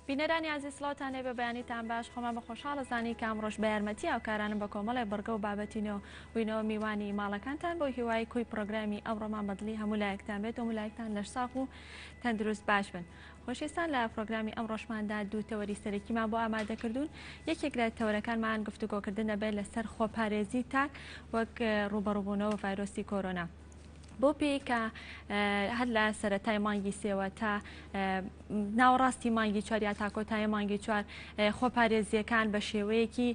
بینەرانی عزیز سڵاوتانێ بە بەیانیتان باش خۆمان بە خۆشحاڵە زانی کە ئەمڕۆژ بە یارمەتی ئاوکارانم بە کۆمەڵێ بەرگە و بابەتینەوە بووینەوە میوانی ماڵەکانتان بۆ هیوای کوی پرۆگرامی ئەمڕۆمان بەدڵی هەموو لایەکتان بێت و هەموو لایەکتان لەش ساغ و تەندروست باش بن. خۆشەویستان لە پرۆگرامی ئەمڕۆژماندا دوو تەوەری سەرەکیمان بۆ ئامادەکردوون. یەکێک لە تەوەرەکانمان گفتوگۆکردن دەبێت لەسەر خۆپارێزی تاک وەک ڕوبەڕووبوونەوە ڤایرۆسی کۆرۆنا. بۆ پێی کە هەر لە سەرەتای مانگی سێوە تا ناوەڕاستی مانگی چوار یا تا کۆتایی مانگی چوار خۆپارێزیەکان بە شێوەیەکی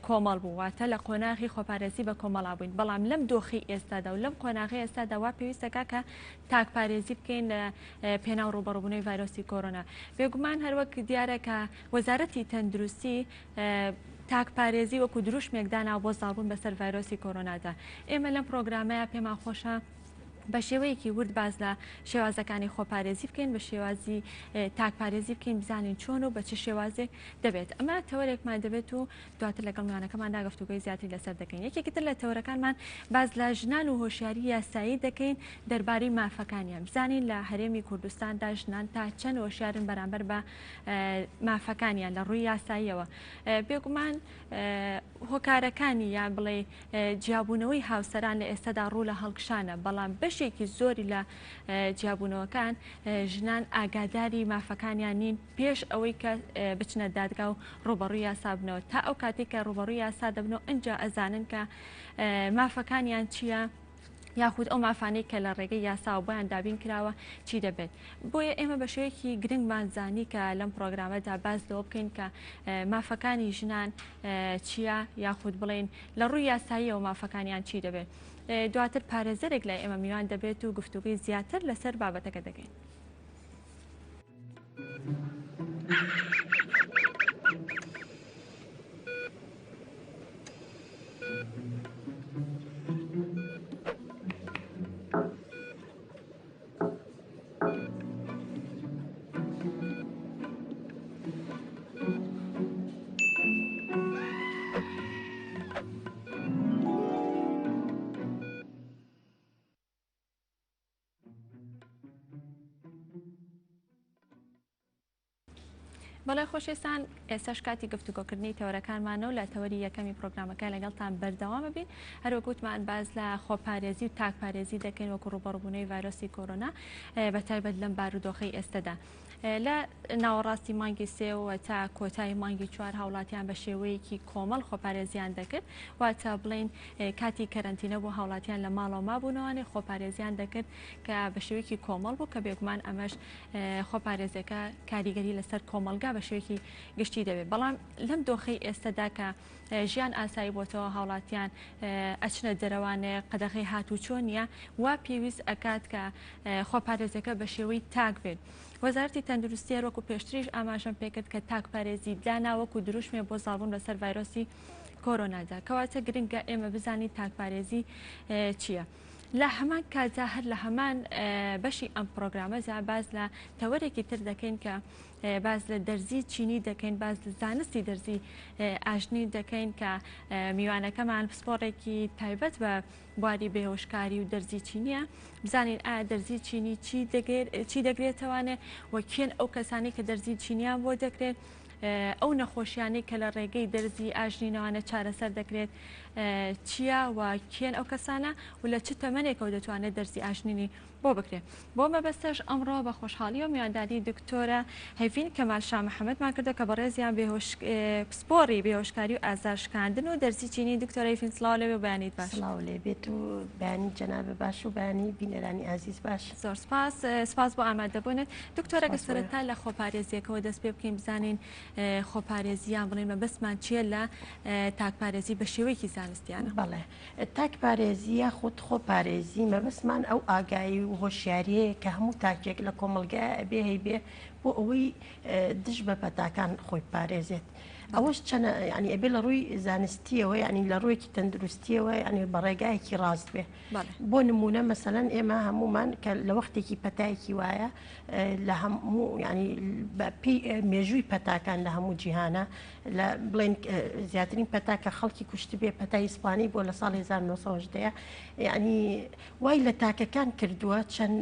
کۆمەڵ بوو، واتە لە قۆناغی خۆپارێزی بە کۆمەڵا بووین. بەڵام لەم دۆخی ئێستادا و لەم قۆناغی ئێستادا وا پێویستەکە کە تاکپارێزی بکەین لە پێناو ڕوبەڕووبوونەوەی ڤایرۆسی کۆرۆنا. بێگومان هەروەک دیارە کە وەزارەتی تەندروستی تاکپارێزی وەکو دروشمێک دانا بۆ زاڵبوون بەسەر ڤایرۆسی کۆرۆنادا. ئێمە لەم پرۆگرامەیە پێمان خۆشە بە شێوەیەکی ورد باز لە شێوازەکانی خۆپارێزی بکەین، بە شێوازی تاکپارێزی بکەین، بزانین چۆن و بە چه شێوازێک دەبێت. ئەمە تەوەرێکمان دەبێت و دواتر لەگەڵ میوانەکەماندا گفتوگۆی زیاتری لەسەر دەکەین. یەکێکی تر لە تەوەرەکانمان باز لە ژنان و هۆشیاری یاسایی دەکەین دەربارەی مافەکانیان. بزانین لە هەرێمی کوردستاندا ژنان تا چەند هۆشیارن بەرامبەر بە مافەکانیان لە ڕووی یاساییەوە. بێگومان هۆکارەکانی یان بڵێ جیابوونەوەی هاوسەران لە ئێستادا ڕوو لە هەڵکشانە، بەڵام بەشێکی زۆری لە جیابوونەوەکان ژنان ئاگاداری مافەکانیان نین پێش ئەوەی کە بچنە دادگا و ڕوبەڕووی یاسا بنەوە. تا ئەو کاتێک کە ڕوبەڕووی یاسا دەبنەوە ئەنجا ئەزانن کە مافەکانیان چییە، یاخود ئەو مافانەی کە لە ڕێگەی یاسا و بۆیان دابین کراوە چی دەبێت. بۆیە ئێمە بە شێوەیەکی گرنگمان زانی کە لەم پرۆگرامەدا باز لەوە بکەین کە مافەکانی ژنان چییە، یاخود بڵێن لە ڕووی یاساییەوە مافەکانیان چی دەبێت. دواتر پارێزەرێک لای ئێمە میوان دەبێت و گفتوگوی زیاتر لەسەر بابەتەکە دەکەین. بەڵێ خۆشەویستان، ئێستاش کاتی گفتوگۆکردنی تەوەرەکانمانە و لە تەوەری یەکەمی پرۆگرامەکە لەگەڵتان بەردەوامە بین. هەروەکوتمان باز لە خۆپارێزی و تاکپارێزی دەکەین وەکو ڕوبەڕووبوونەوەی ڤایرۆسی کۆرۆنا بەتایبەت لەم بارودۆخەی ئێستادا. لە ناوەڕاستی مانگی سێوە تا کۆتایی مانگی چوار هاوڵاتیان بە شێوەیەکی کۆمەڵ خۆپارێزیان دەکرد، واتە بڵێن کاتی کەرەنتینە بۆ هاوڵاتیان لە ماڵەوە مابوونەوەی خۆپارێزیان دەکرد کە بە شێوەیەکی کۆمەڵ بوو، کە بێگومان ئەمەش خۆپارێزەکە کاریگەری لەسەر کۆمەلگا بە شێوەیەکی گشتی دەبێت. بەڵام لەم دۆخەی ئێستادا کە ژیان ئاسایی بۆتەوە هاوڵاتیان ئەچنە دەرەوانێ قەدەغی هاتوچۆ نیە، وا پێویست ئەکات کە خۆپارێزەکە بە شێوەی تاک بێت. وەزارەتی تەندروستی وەکو پێشتریش ئاماژەم پێکرد کە تاکپارێزی دانا وەکو دروشمێ بۆ زاڵبوون لەسەر ڤایرۆسی کۆرۆنادا، کەواتە گرنگە ئێمە بزانین تاکپارێزی چییە. لە هەمان کاتدا هەر لە هەمان بەشی ئەم پرۆگرامەدا باز لە تەوەرێکی تر دەکەین کە باز لە دەرزی چینی دەکەین، باز لە زانستی دەرزی ئاژنی دەکەین کە میوانەکەمان پسپۆڕێکی تایبەت بە بواری بێهۆشکاری و دەرزی چینیە. بزانین ئایا دەرزی چینی چی دەگرێتەوانێ و کێن ئەو کەسانی کە دەرزی چینیان بۆ دەکرێت، ئەو نەخۆشیانەی کە لە ڕێگەی دەرزی ئاژنینەوانە چارەسەر دەکرێت چییە و کێن ئەو کەسانە و لە چ تەمەنێکەوە دەتوانێت دەرزی ئاژنینی بۆ بکرێت. بۆ مەبەستەش ئەمڕۆ بە خۆشحاڵی و میوانداری دکتۆرە هەیڤین کەمال شا محەممەدمان کردە کە بەڕێزیان پسپۆڕی بێهۆشکاری و ئازارشکاندن و دەرزی چینی. دکتۆرە هەیڤین سڵاو لێبێ و بەیانیت باش. سڵاو لێبێت و بەیانی جەنابە باش و بەیانی بینەرانی عزیز باش. زۆر سپاس بۆ ئامادەبوونت. دکتۆرە گە سەرەتا لە خۆپارێزیەکەوە دەست پێ بکەین بزانین خۆپارێزیان بڵێن مەبەستمان چییە لە تاکپارێزی بە شێوەیەکی زانستیانە. بەڵێ تاکپارێزیە خۆت خۆپارێزی مەبەستمان ئەو ئاگایی و هۆشیاریەیە کە هەموو تاکێک لە کۆمەلگای ئەبێ هەیبێ بۆ ئەوەی دژ بە پەتاکان خۆی پارێزێت. ئەوەش چەنە ینی ئەبێ لە ڕووی زانستیەوە ینی لە ڕوویەکی تەندروستیەوە ینی بەڕێگایەکی ڕاست بێ بۆ نمونە مەسەلەن ئێمە هەمومان کە لە وەختێکی پەتایەکی وایە لە هەموو ینی مێژووی پەتاکان لە هەموو جیهانە لە بڵێن زیاترین پەتاکە خەڵکی کوشت بێ پەتای ئیسپانی بۆ لە ساڵی 1970 ینی وای لە تاکەکان کردووە چەند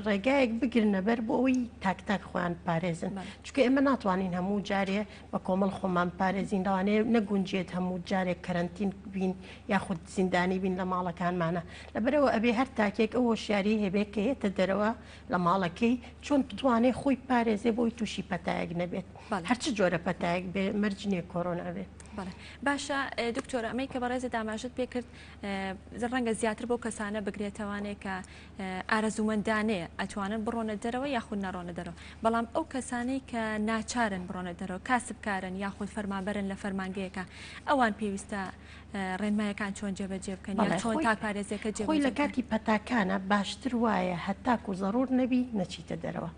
ڕێگایەک بگرنە بەر بۆ ئەوی تاک خۆیان پارێزن چکە ئێمە ناتوانین هەموو جارێ بە کۆمەڵ خۆمان پارێزین لەوانەیە نەگونجێت هەموو جارێک کەرەنتین بین یاخود زیندانی بین لە ماڵەکانمانە لەبەرەوە ئەبێ هەر تاکێک ئەو هۆشیاری هەبێت کە هێتە دەرەوە لە ماڵەکەی چۆن بتوانێت خۆی پارێزێ بۆی تووشی پەتایەک نەبێت هەرچ جۆرە پەتایەک بێ مەرجنیە کۆرۆنا بێت. باشە دکتۆر ئەمەی کە بەڕێزە داماژت پێ کرد ڕەنگە زیاتر بۆ کەسانە بگرێتەوانێت کە ئارەزومەندانەیە ئەتوانن بڕۆنە دەرەوە یاخود نەڕۆنە دەرەوە بەڵام ئەو کەسانەی کە ناچارن بڕۆنە دەرەوە کاسبکارن یاخود فەرمانبەرن لە فەرمانگەیەکە ئەوان پێویستە ڕێنمایەکان چۆن جێبەجێ بکەن یا چۆن تاکپارێزیەکە جێبەجێ خۆی لە کاتی پەتاکانە باشتر وایە هەتاکو زەڕور نەبی نەچیتە دەرەوە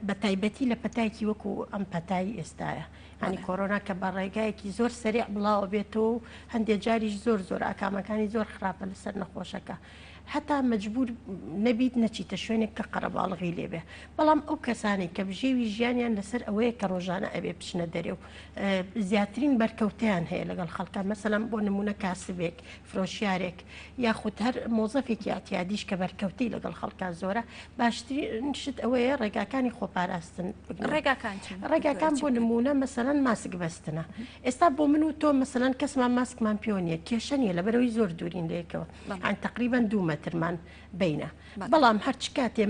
بە تایبەتی لە پەتایکی وەکو ئەم پەتایی ئێستاە ینی کۆرۆنا کە بە ڕێگایەکی زۆر سریع بڵاوە بێتەوە هەندێک جاریش زۆر ئاکامەکانی زۆر خراپە لەسەر نەخۆشەکە حتا مەجبور نەبیت نەچیتە شوێنێک کە قەرەباڵغی لێبێ بەڵام ئەو کەسانی کە بژێوی ژیانیان لەسەر ئەوەیە کە ڕۆژانە ئەبێ بچنە دەرێ و زیاترین بەرکەوتیان هەیە لەگەڵ خەڵکە مەسەلەن بۆ نمونە کاسبێک فرۆشیارێک یاخود هەر مۆزەفێکی ئاتیادیش کە بەرکەوتی لەگەڵ خەڵکە زۆرە باشترین شت ئەوەیە ڕێگاکانی خۆپاراستن ڕێگاکان بۆ نمونە مەسەلەن ماسک بەستنە ئێستا بۆ من و تۆ مەسەلەن کەسمان ماسکمان پێوەنیە کێشە نیە لەبەرەوەی زۆر دوورین لەیەکەوە ئەن تقریبا 2 مەترمان بینە بەڵام هەرچ کاتێ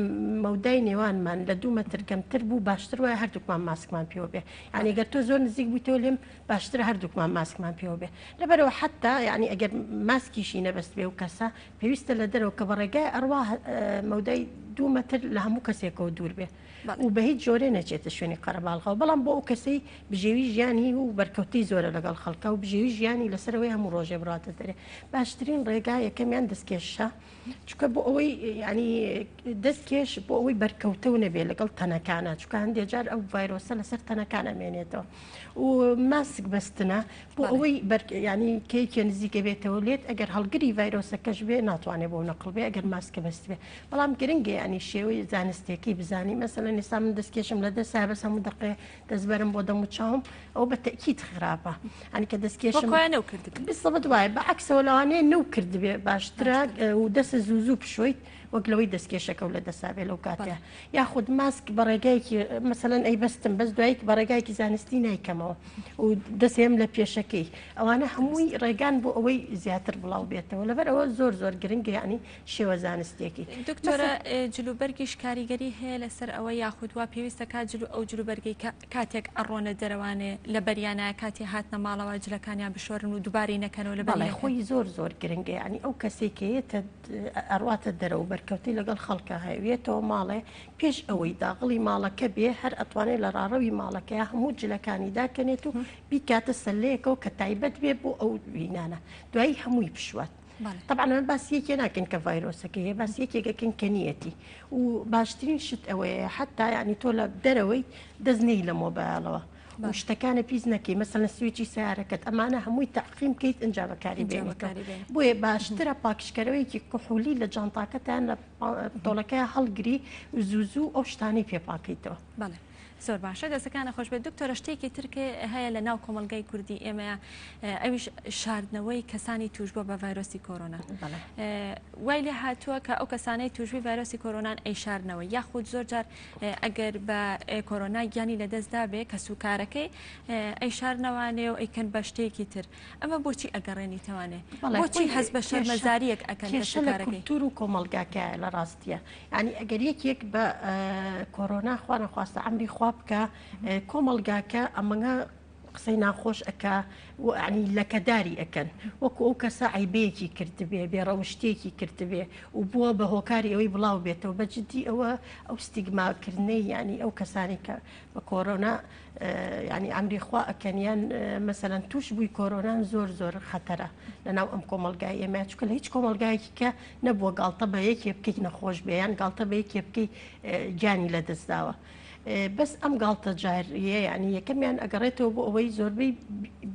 مەودای نێوانمان لە 2 مەتر کەمتر بوو باشتر وایە هەردووکمان ماسکمان پێوە بێ ینی گەر تۆ زۆر نزیک بوویتەوە لێم باشتر هەردووکمان ماسکمان پێوە بێ لەبەرەوە حتا ینی ئەگەر ماسکیشی نەبەست بێ و کەسە پێویستە لە دەرەوە کە بە ڕێگای ئەڕوا مەودای 2 مەتر لە هەموو کەسێکەوە دوور بێ و بە هیچ جۆرە نەچێتە شوێنی قەرەباڵغەوە بەڵام بۆ ئەو کەسەی بژێوی ژیانی و بەرکەوتی زۆرە لەگەڵ خەڵکە و بژێوی ژیانی لەسەرەوەی هەموو ڕۆژێ بڕاتە دەرێ باشترین ڕێگا یەکەمیان دەستکێشە چکە بۆ ئەوەی ینی دەستکێش بۆ ئەوەی بەرکەوتە و نەبێ لەگەڵ تەنەکانە چکە هەندێک جار ئەو ڤایرۆسە لەسەر تەنەکانە مێنێتەوە و ماسک بەستنە بۆ ئەوەی ینی کەیکێ نزیکە بێتەوە لێت ئەگەر هەڵگری ڤایرۆسەکەش بێ ناتوانێت بۆ نەقڵ بێ ئەگەر ماسکە بەست بێ بەڵام گرنگە ینی شێوەی زانستێکی بزانی مەسەلەن ئێستا من دەستکێشم لە دەست بەس هەموو دقێ دەستبەرم بۆ دەم و چاوم ئەو بە تەکیید خراپە ئەنی کە دەستکێشم بسەڵت وایە بەعکسەوە لەوانەیە نەو کردبێ باشترە و دەستە زوو بشۆیت وەک لەوەی دەستکێشەکە و لە دەسابێ لەو کاتێ یاخود ماسک بە ڕێگایکی مەسەلەن ئەی بەستم بەس دوایک بە ڕێگایکی زانستی نایکەمەوە و دەسێم لە پێشەکەی ئەوانە هەمووی ڕێگان بۆ ئەوەی زیاتر بڵاو بێتەوە لەبەر ئەوە زۆر گرنگە ینی شێوە زانستێکی دکتۆرە جلوبەرگیش کاریگەری هەیە لەسەر ئەوە یاخود وا پێویستە کات ئەو جلوبەرگی کاتێک ئەڕۆنە دەرەوانێ لە بەریانە کاتی هاتنە ماڵەوە جلەکانیان بشۆرن و دووباری نەکەنەوە لە بەڵێ خۆی زۆر گرنگە ینی ئەو کەسێکەیەتە ئەڕواتە دەرەوە بەرکەوتی لەگەڵ خەڵکە هەوێتەوە ماڵێ پێش ئەوەی داغڵی ماڵەکە بێ هەر ئەتوانێت لە ڕاڕەوی ماڵەکەی هەموو جلەکانی داکەنێت و بیکاتە سەلەیەکەوە کە تایبەت بێ بۆ ئەو وینانە دوایی هەمووی بشوات طبعا من باسیەکێ ناکەن کە ڤایرۆسەکە هەیە باسیەکێکەکەن کە نیەتی و باشترین شت ئەوەیە حتا ینی تۆ لە دەرەوەی دەستنەی لە مۆبایلەوە شتەکانە پیس نەکەی مەسەلەن سویچی سیارەکەت ئەمانە هەمووی تەعقیم بکەیت ئەنجا بەکاری بێنیتەوە بۆیە باشترە پاکشکەرەوەیکی کحولی لە جانتاکەتان لە تۆڵەکەی هەڵگری زوو ئەو شتانی پێپاکەیتەوە. زۆر باشە دەستەکانە خۆش بێت دکتۆرە شتێکی ترکێ هەیە لە ناو کۆمەلگای کوردی ئێمە ئەویش شاردنەوەی کەسانی توشبووە بە ڤایرۆسی کۆرۆنا وای لێ هاتووە کە ئەو کەسانەی توشبووی ڤایرۆسی کۆرۆنان ئەی شاردنەوە یاخود زۆر جار ئەگەر بە کۆرۆنا گیانی لەدەستدا بێ کە سوکارەکەی ئەی شاردنەوانێ و ئەیکەن بە شتێکی تر ئەمە بۆچی ئەگەڕێنیتەوانێ بۆچی هەست بە شەرمەزاریەک ئەکەن لە تور و کۆمەلگاکە لە ڕاستیە ینی ئەگەر یەکێک بە کۆرۆنا خوا نەخواستە ئەمری خوا بکە کۆمەلگاکە ئەمەگە قسەی ناخۆش ئەکا عنی لەکەداری ئەەکەن وەکو ئەو کەسە عیبەیەکی کردبێ بێڕەوشتێکی کردبێ و بووە بە هۆکاری ئەوەی بڵاو بێتەوە بەجددی ئەو ستیگماکردنەی ینی ئەو کەسانی کە بە کۆرۆنا ینی ئەمری خوا ئەکەنیان مەسەلەن توش بووی کۆرۆنان زۆر خەتەرە لەناو ئەم کۆمەلگای ئێمە چکە لە هیچ کۆمەلگایەکی کە نەبووە گاڵتە بە یەکێ بکەیت نەخۆش بێ یان گاڵتە بە یەکێ بکەی گیانی لەدەستداوە بەس ئەم گاڵتە جاریە یعنی یەکەمیان ئەگەڕێتەوە بۆ ئەوەی زۆربەی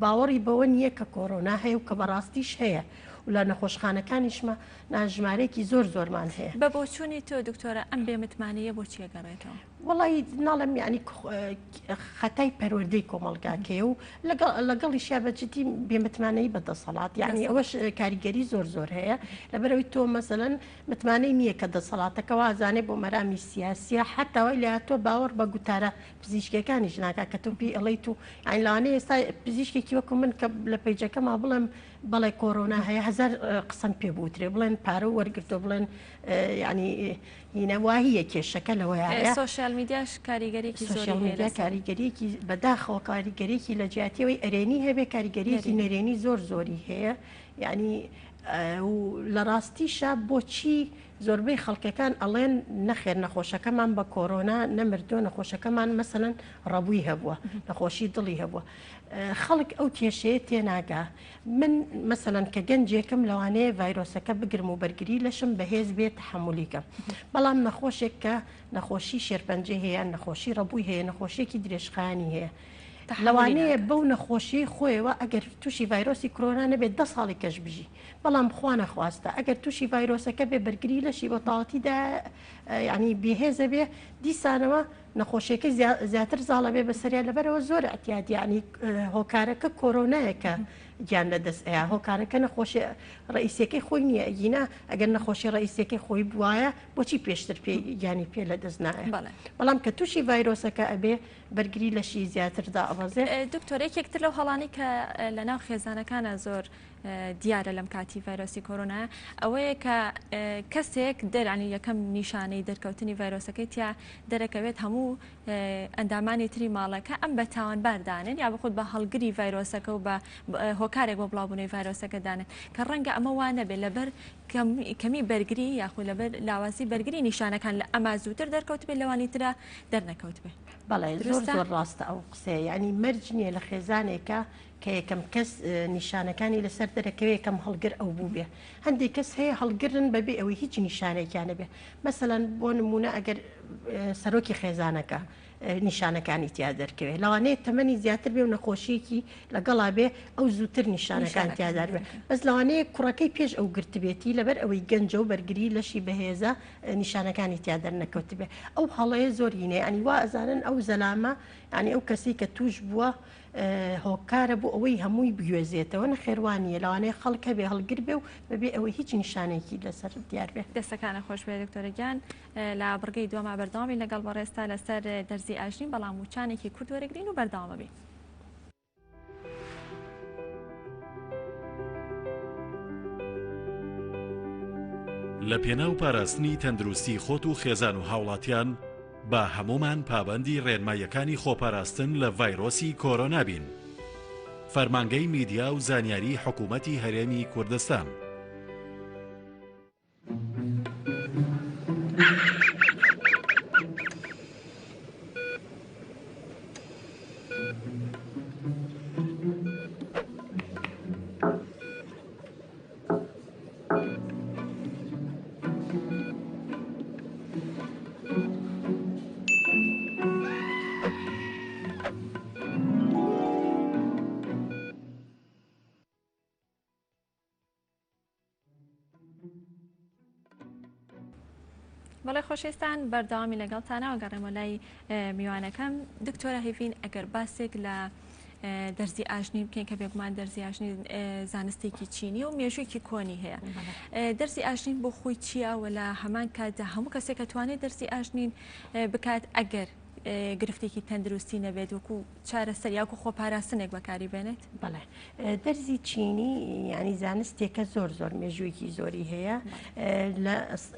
باوەڕی بەوە نییە کە کۆرۆنا هەیە و کە بەڕاستیش هەیە و لە نەخۆشخانەکانیشمە ناژمارێکی زۆرمان هەیە. بە بۆچوونی تۆ دکتۆرە ئەم بێمتمانەیە بۆچی ئەگەڕێتەوە؟ وڵی ناڵم یعنی خەتای پەروەردەی کۆمەڵگاکەیە و لەگەڵی شابەجدی بێمتمانەی بەدەسەڵات یعنی ئەوەش کاریگەری زۆر هەیە لەبەرەوەی تۆ مەسەلەن متمانەی نییە کە دەسەڵاتەکە وازانێ بۆ مەرامی سیاسیە حتاوای لە تۆ باوەڕ بە گوتارە پزیشکەکانیش ناکە کە تۆ پێی ئەڵەیت و ئەیلانەیە ئێستا پزیشکێکی وەکو من کە لە پەیجەکەما بڵێم بەڵێ کۆرۆنا هەیە هزار قسم پێ بوترێ بڵێن پارە وەرگرتۆ بڵێن ینی هینەواهیە کێشەکە لەوەیە سوۆشیال میدیاش کاریگەریکی زۆر کاریگەریەکی بەداخەوە کاریگەریەکی لە جیاتیەوەی ئەرێنی هەبێ کاریگەریەکی نەرێنی زۆری هەیە یعنی لە ڕاستیشە بۆچی زۆربەی خەڵکەکان ئەڵێن نەخێر نەخۆشەکەمان بە کۆرۆنا نەمردۆ نەخۆشەکەمان مەسەلەن ڕەبووی هەبووە نەخۆشی دڵی هەبووە خەڵک ئەو کێشەیە تێناگا من مەسەلەن کە گەنجێکم لەوانەیە ڤایرۆسەکە بگرم و بەرگری لەشم بەهێز بێت تحملیکەم بەڵام نەخۆشێک کە نەخۆشی شێرپەنجە هەیە نەخۆشی ڕەبووی هەیە نەخۆشیێکی درێژخانی هەیە لەوانەیە بەو نەخۆشی خۆیەوە ئەگەر تووشی ڤایرۆسی کۆرۆنا نەبێت 10 ساڵی کەش بژی بەڵام خوا نەخواستە ئەگەر تووشی ڤایرۆسەکە بێ بەرگری لەشی بۆ تاوەتیدا ینی بێهێزە بێ دیسانەوە نەخۆشیەکە زیاتر زاڵە بێ بەسەریا لەبەرەوە زۆر ئەتیادی ینی هۆکارەکە کۆرۆنایەکە گیان لەدەست ئەیە هۆکارەکە نەخۆشی ڕئیسەکەی خۆی نییە ئەگینا ئەگەر نەخۆشی ڕئیسەکەی خۆی بواە بۆچی پێشتر گیانی پێ لەدەست نایە بەڵام کە تووشی ڤایرۆسەکە ئەبێ بەرگری لەشی زیاتردا ئەڕەزێ دکتۆر یەکێکتر لەو هەڵانی کە لەناو خێزانەکانە زۆر دیارە لەم کاتی ڤایرۆسی کۆرۆنا ئەوەیە کە کەسێک دەرانی یەکەم نیشانەی دەرکەوتنی ڤایرۆسەکەی تیا دەرەکەوێت هەموو ئەندامانی تری ماڵەکە ئەم بە تاوانباردانن یا بخود بە هەڵگری ڤایرۆسەکە و بە هۆکارێک بۆ بڵاوبوونەوەی ڤایرۆسەکە دانن کە ڕەنگە ئەمە وانە بێت لەبەر کەمی بەرگری یاخود لەبەر لاوازی بەرگری نیشانەکان لە ئەما زووتر دەرکەوت بێت لەوانی ترە دەرنەکەوت بێت بەڵێ زۆر ڕاستە ئەو قسەیە ینی مەرج نییە لە خێزانێکە کە یەکەم کەس نیشانەکانی لەسەر دەرەکەوێت یەکەم هەڵگر ئەو بوو بێ هەندێک کەس هەیە هەڵگرن بەبێ ئەوەی هیچ نیشانێکیانە بێ مەسەلەن بۆ نمونە ئەگەر سەرۆکی خێزانەکە نیشانەکانی تیا دەرکەوێت لەوانەیە تەمەنی زیاتر بێ و نەخۆشیەکی لەگەڵا بێ ئەو زووتر نیشانەکان تیادار بێ بەس لەوانەیە کوڕەکەی پێش ئەو گرتبێتی لەبەر ئەوەی گەنجە و بەرگری لەشی بەهێزە نیشانەکانی تیا دەرنەکەوت بێ ئەو هەڵەیە زۆر هینێ ینی وا ئەزانن ئەو زەلامە ینی ئەو کەسی کە توش بووە هۆکارە بۆ ئەوەی هەمووی بگوێزێتەوە نەخێوانیە لەوانەیە خەڵکە بێ هەڵگر بێ و بەبێ ئەوەی هیچ نیشانێکی لەسەر دیار بێ دەستەکانە خۆش بێ دکتۆرەگیان لە بڕگەی دووەما بەردەوامی لەگەڵ بەڕێستا لەسەر دەرزی ئاژنین بەڵام وچانێکی کورد وەرەگرین و بەردەوامە بێ لە پێناو پاراستنی تەندروستی خۆت و خێزان و هاوڵاتیان با هەمومان پابەندی ڕێنماییەکانی خۆپاراستن لە ڤایرۆسی کۆرۆنا بین. فەرمانگەی میدیا و زانیاری حکوومەتی هەرێمی کوردستان. بەڵێ خۆشەویستان بەردەوامی لەگەڵتانەوە گەڕێمە لای میوانەکەم دکتۆرە هیڤین ئەگەر باسێک لە دەرزی ئاژنی بکەین کە بێگومان دەرزی ئاژنی زانستێکی چینی و مێژوویەکی کۆنی هەیە دەرزی ئاژنین بۆ خۆی چییە و لە هەمان کاتدا هەموو کەسێک کە توانێت دەرزی ئاژنین بکات ئەگەر گرفتێکی تەندروستی نەبێت وەکو چارەسەر یاکو خۆپاراستنێک بەکاری بێنێت بەڵێ دەرزی چینی ینی زانستێکە زۆر مێژوویەکی زۆری هەیە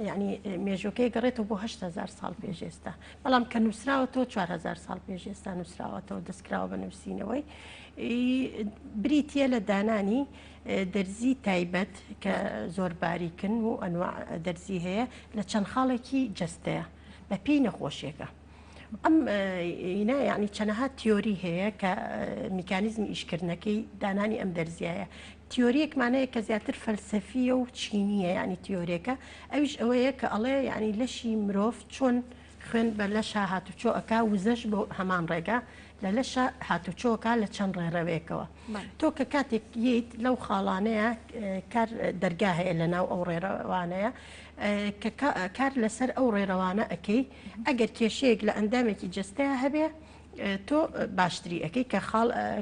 ینی مێژوەکەی گەڕێتەوە بۆ 8,000 ساڵ پێشێستا بەڵام کە نووسراوەتەوە 4,000 ساڵ پێشێستا نووسراوەتەوە دەستکراوە بە نووسینەوەی بریتە لە دانانی دەرزی تایبەت کە زۆر باریکن و ئەنواع دەرزی هەیە لە چەند خاڵێکی جەستەیە بە پێی نەخۆشیەکە ئەم ینی چەنەها تیۆری هەیە کە میکانیزمی ئیشکردنەکەی دانانی ئەم دەرزیایە تیۆریەکمانەیە کە زیاتر فەلسەفیە و چینیە ینی تیۆرێکە ئەویش ئەوەیە کە ئەڵێ ینی لەشی مرۆڤ چۆن خوێن بە لەش هاتوچۆەکە وزەش بۆ هەمان ڕێگا لە لەش هاتوچۆکە لە چەند ڕێڕەوێکەوە تۆ کە کاتێک ییت لەو خاڵانەیە کار دەرگا هەیە لە ناو ئەو ڕێڕەوانەیە کار لەسەر ئەو ڕێڕەوانە ئەەکەی ئەگەر کێشەیەک لە ئەندامێکی جستەیە هەبێ تۆ باشتری ئەەکەی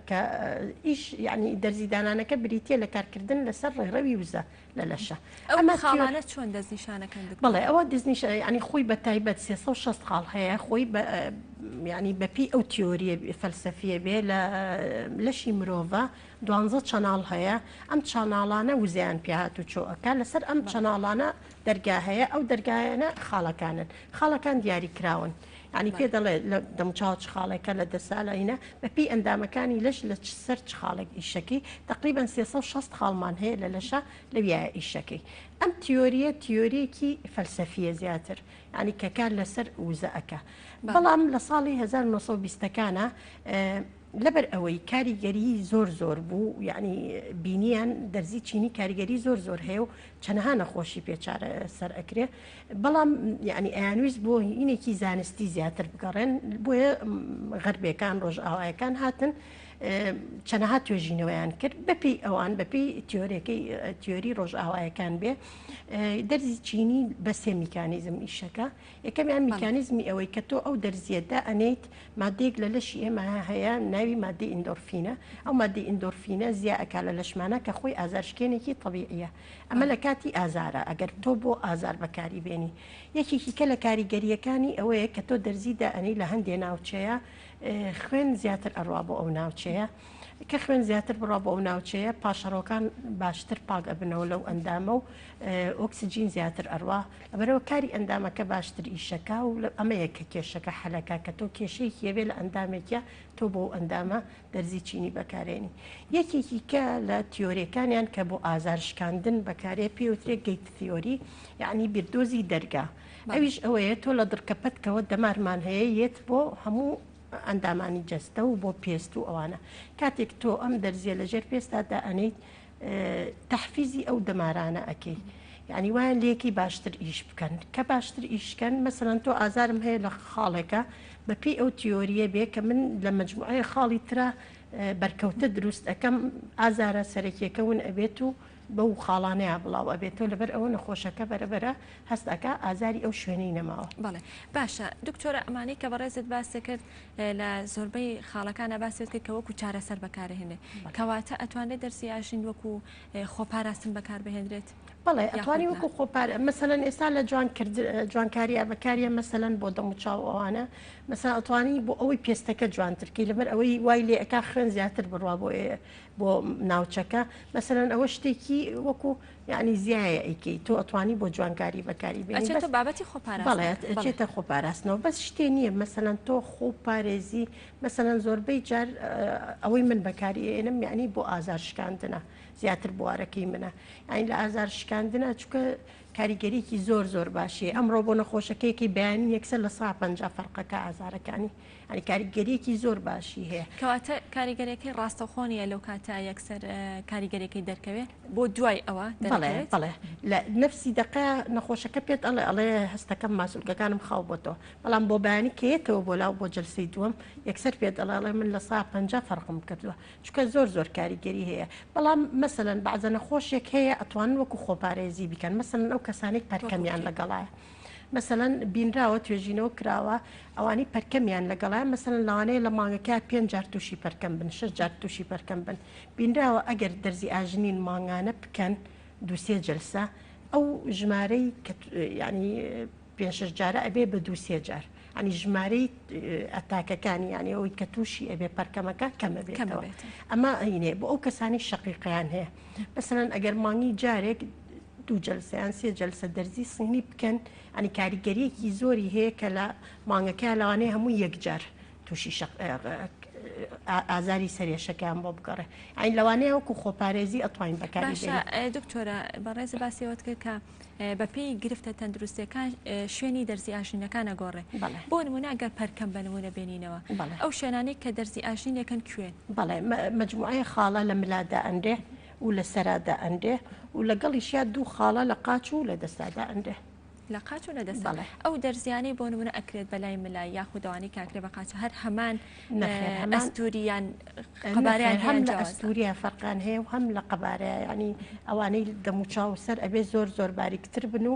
کە ئیش ینی دەرزیدانانەکە بریتە لە کارکردن لەسەر ڕێڕەوی وزە لە لەشە ئەمە خاڵانە چۆن دەستنیشانەکەن بڵێ ئەوە دەستنیش ینی خۆی بە تایبەت 360 خاڵ هەیە خۆی ینی بەپی ئەو تیۆریە فەلسەفیە بێ لە لەشی مرۆڤە 12 چەناڵ هەیە ئەم چاناڵانە وزیان پێهات و چۆەکە لەسەر ئەم چەناڵانە دەرگا هەیە ئەو دەرگایانە خاڵەکان دیاری کراون ینی پێ دەڵێ لە دەموچاو چ خاڵێکە لە دەسالینە بەپی ئەندامەکانی لەش لە سەر چ خاڵێک ئیشەکەی تقریبان 360 خاڵمان هەیە لە لەشە لەویایە ئیشەکەی ئەم تیۆریەکی فەلسەفیە زیاتر ینی کە کار لەسەر وزەکە بەڵام لە ساڵی 1920ەکانە لەبەر ئەوەی کاریگەری زۆر بوو یعنی بینیان دەرزی چینی کاریگەری زۆر هەیە و چەنەها نەخۆشی پێچارە سەر ئەکرێ بەڵام یعنی ئەیانویست بۆ هینێکی زانستی زیاتر بگەڕێن بۆیە غەربیەکان ڕۆژئاوایەکان هاتن چەنەها توێژینەوەیان کرد بەپی ئەوان بەپی تیۆری ڕۆژئاوایەکان بێ دەرزی چینی بە سێ میکانیزم ئیشەکە یەکەمیان میکانیزمی ئەوەی کە تۆ ئەو دەرزیەدا ئەنیت مادەیەک لە لەشی ئێمە هەیە ناوی مادەی ئیندۆرفینە ئەو مادەی ئیندۆرفینە زیائەکە لە لەشمانە کە خۆی ئازارشکێنێکی طبیعیە ئەمە لە کاتی ئازارە ئەگەر تۆ بۆ ئازار بەکاری بێنی یەکێکی کە لە کاریگەریەکانی ئەوەیە کە تۆ دەرزیدا ئەنی لە هەندێ ناوچەیە خوێن زیاتر ئەڕوا بۆ ئەو ناوچەیە کە خوێن زیاتر بڕوا بۆ ئەو ناوچەیە پاشەڕۆکان باشتر پاک ئەبنەوە لەو ئەندامە و ئۆکسجین زیاتر ئەڕوا لەبەرەوە کاری ئەندامەکە باشتر ئیشەکە و ئەمە یەکە کێشەکە حەلەکە کە تۆ کێشەیەکی هەبێ لە ئەندامێکە تۆ بۆ ئەندامە دەرزی چینی بەکارێنی یەکێکی کە لە تیۆریەکانیان کە بۆ ئازارشکاندن بەکارێ پێوترێ گەیت تیۆری یعنی بیردۆزی دەرگا ئەویش ئەوەیە تۆ لە دڕکەپەتکەوە دەمارمان هەیە یەت بۆ هەموو ئەندامانی جەستە و بۆ پێست و ئەوانە کاتێک تۆ ئەم دەرزیە لەژێر پێستادا ئەنیت تەحفیزی ئەو دەمارانە ئەەکەی یعنی وایە لێکی باشتر ئیش بکەن کە باشتر ئیشکەن مەسەرەن تۆ ئازارم هەیە لە خاڵێکە بەپی ئەو تیۆریە بێ کە من لە مجموعەیە خاڵی ترە بەرکەوتە دروست ئەەکەم ئازارە سەرەکیەکەون ئەبێت و بەو خاڵانەیە بڵاو ئەبێتەوە لەبەر ئەوە نەخۆشەکە بەرەبەرە هەستەکە ئازاری ئەو شوێنەی نەماوە بەڵێ باشە دکتۆرە ئەمانی کە بەڕێزت باس کرد لە زۆربەی خاڵەکانە باسێت کرد کە وەکو چارەسەر بەکارهێنێ کەواتە ئەتوانێت دەرسی ئاشین وەکو خۆپاراستن بەکار بهێنرێت بەڵێ ئەتوانی وەکو خۆپارە مەسەلەن ئێستا لە جوانکاریە بەکاریە مەسەلەن بۆ دەموچاو ئەوانە مەسەن ئەتوانی بۆ ئەوەی پێستەکە جوانترکی لەبەر ئەوەی وای لێ ئەکا خوێن زیاتر بڕوا بۆ ناوچەکە مەسەلەن ئەوە شتێکی وەکو یعنی زیایە ئەیکەی تۆ ئەتوانی بۆ جوانکاری بەکاری بێنێت بابەتی خۆپاراست بەڵێت چێتە خۆپاراستنەوە بەس شتێ نییە مەسەلەن تۆ خۆپارێزی مەسەلەن زۆربەی جار ئەوەی من بەکاری ئێنم یعنی بۆ ئازارشکاندنە زیاتر بوارەکەی منە ئاین لە ئازارشکاندنە چکە کاریگەریکی زۆر باشیە ئەمڕۆ بۆ نەخۆشەکەیەکی بەیانی یەکسەر لە 150 فەرقەکە ئازارەکانی ئەنی کاریگەریەکی زۆر باشی هەیە کەواتە کاریگەریەکەی ڕاستەخۆنیە لەو کاتە یەکسەر کاریگەریەکەی دەرکەوێت بۆ دوای ئەوە بەڵێ لە نفسی دقە نەخۆشەکە پێت ئەڵێ هەستەکەم ماسوولگەکانم خاو بۆتەوە بەڵام بۆ بەیانی کێتەوە بۆ لاو بۆ جلسەی دووەم یەکسەر پێت ئەڵێ من لە 150 فەرقم کردووە چکە زۆر کاریگەری هەیە بەڵام مەسەلەن بەعزە نەخۆشیێک هەیە ئەتوان وەکو خۆپارێزی بکەن مەسەلەن ئەو کەسانێک پەرکەمیان لەگەڵایە مەسەلەن بینراوە توێژینەوە کراوە ئەوانی پەرکەمیان لەگەڵایە مەسەلەن لەوانەیە لە مانگەکە 5 جار تووشی پەرکەم بن 6 جار تووشی پەرکەم بن بینراوە ئەگەر دەرزی ئاژنین مانگانە بکەن 2-3 جلسە ئەو ژمارەی ینی 5-6 جارە ئەبێ بە 2-3 جار ئەنی ژمارەی ئەتاکەکانی یانی ئەوەی کە تووشی ئەبێ پەرکەمەکە کەمە بێتەوە ئەمە ئەینێ بۆ ئەو کەسانی شەقیقیان هەیە مەسەلەن ئەگەر مانگی جارێک 2 جلسەیان 3 جلسە دەرزی سینی بکەن ئەنی کاریگەریەکی زۆری هەیە کە لە مانگەکە لەوانەیە هەموو یەک جار تووشی ئازاری سەرێشەکەیان بۆ بگەڕێ ئەین لەوانەیە وەکو خۆپارێزی ئەتوانین بەکاری دکتۆرە بەڕێز باسیەوەت کرد کە بەپێی گرفتە تەندروستیەکان شوێنی دەرزی ئاشینەکانە گۆڕێ بۆ نمونە ئەگەر پەرکەم بە نمونە بێنینەوە ئەو شوێنانەی کە دەرزی ئاشینەکەن کوێن بەڵێ مجموعەیە خاڵە لە ملادا ئەندێ و لە سەرادا ئەندێ و لەگەڵیشیا 2 خاڵە لە قاچ و لە دەستادا ئەندێ لە قاچ و لە دەست ئەو دەرزیانەی بۆ نمونە ئەکرێت بەلای ملای یاخودەوانی کاکرێ بە قاچ هەر هەمان ئەستوریان قەبارەیان هەم لە ئەستوریە فەرقان هەیە و هەم لە قەبارەیە ینی ئەوانەی دەموچاو سەر ئەبێ زۆر باریکتر بن و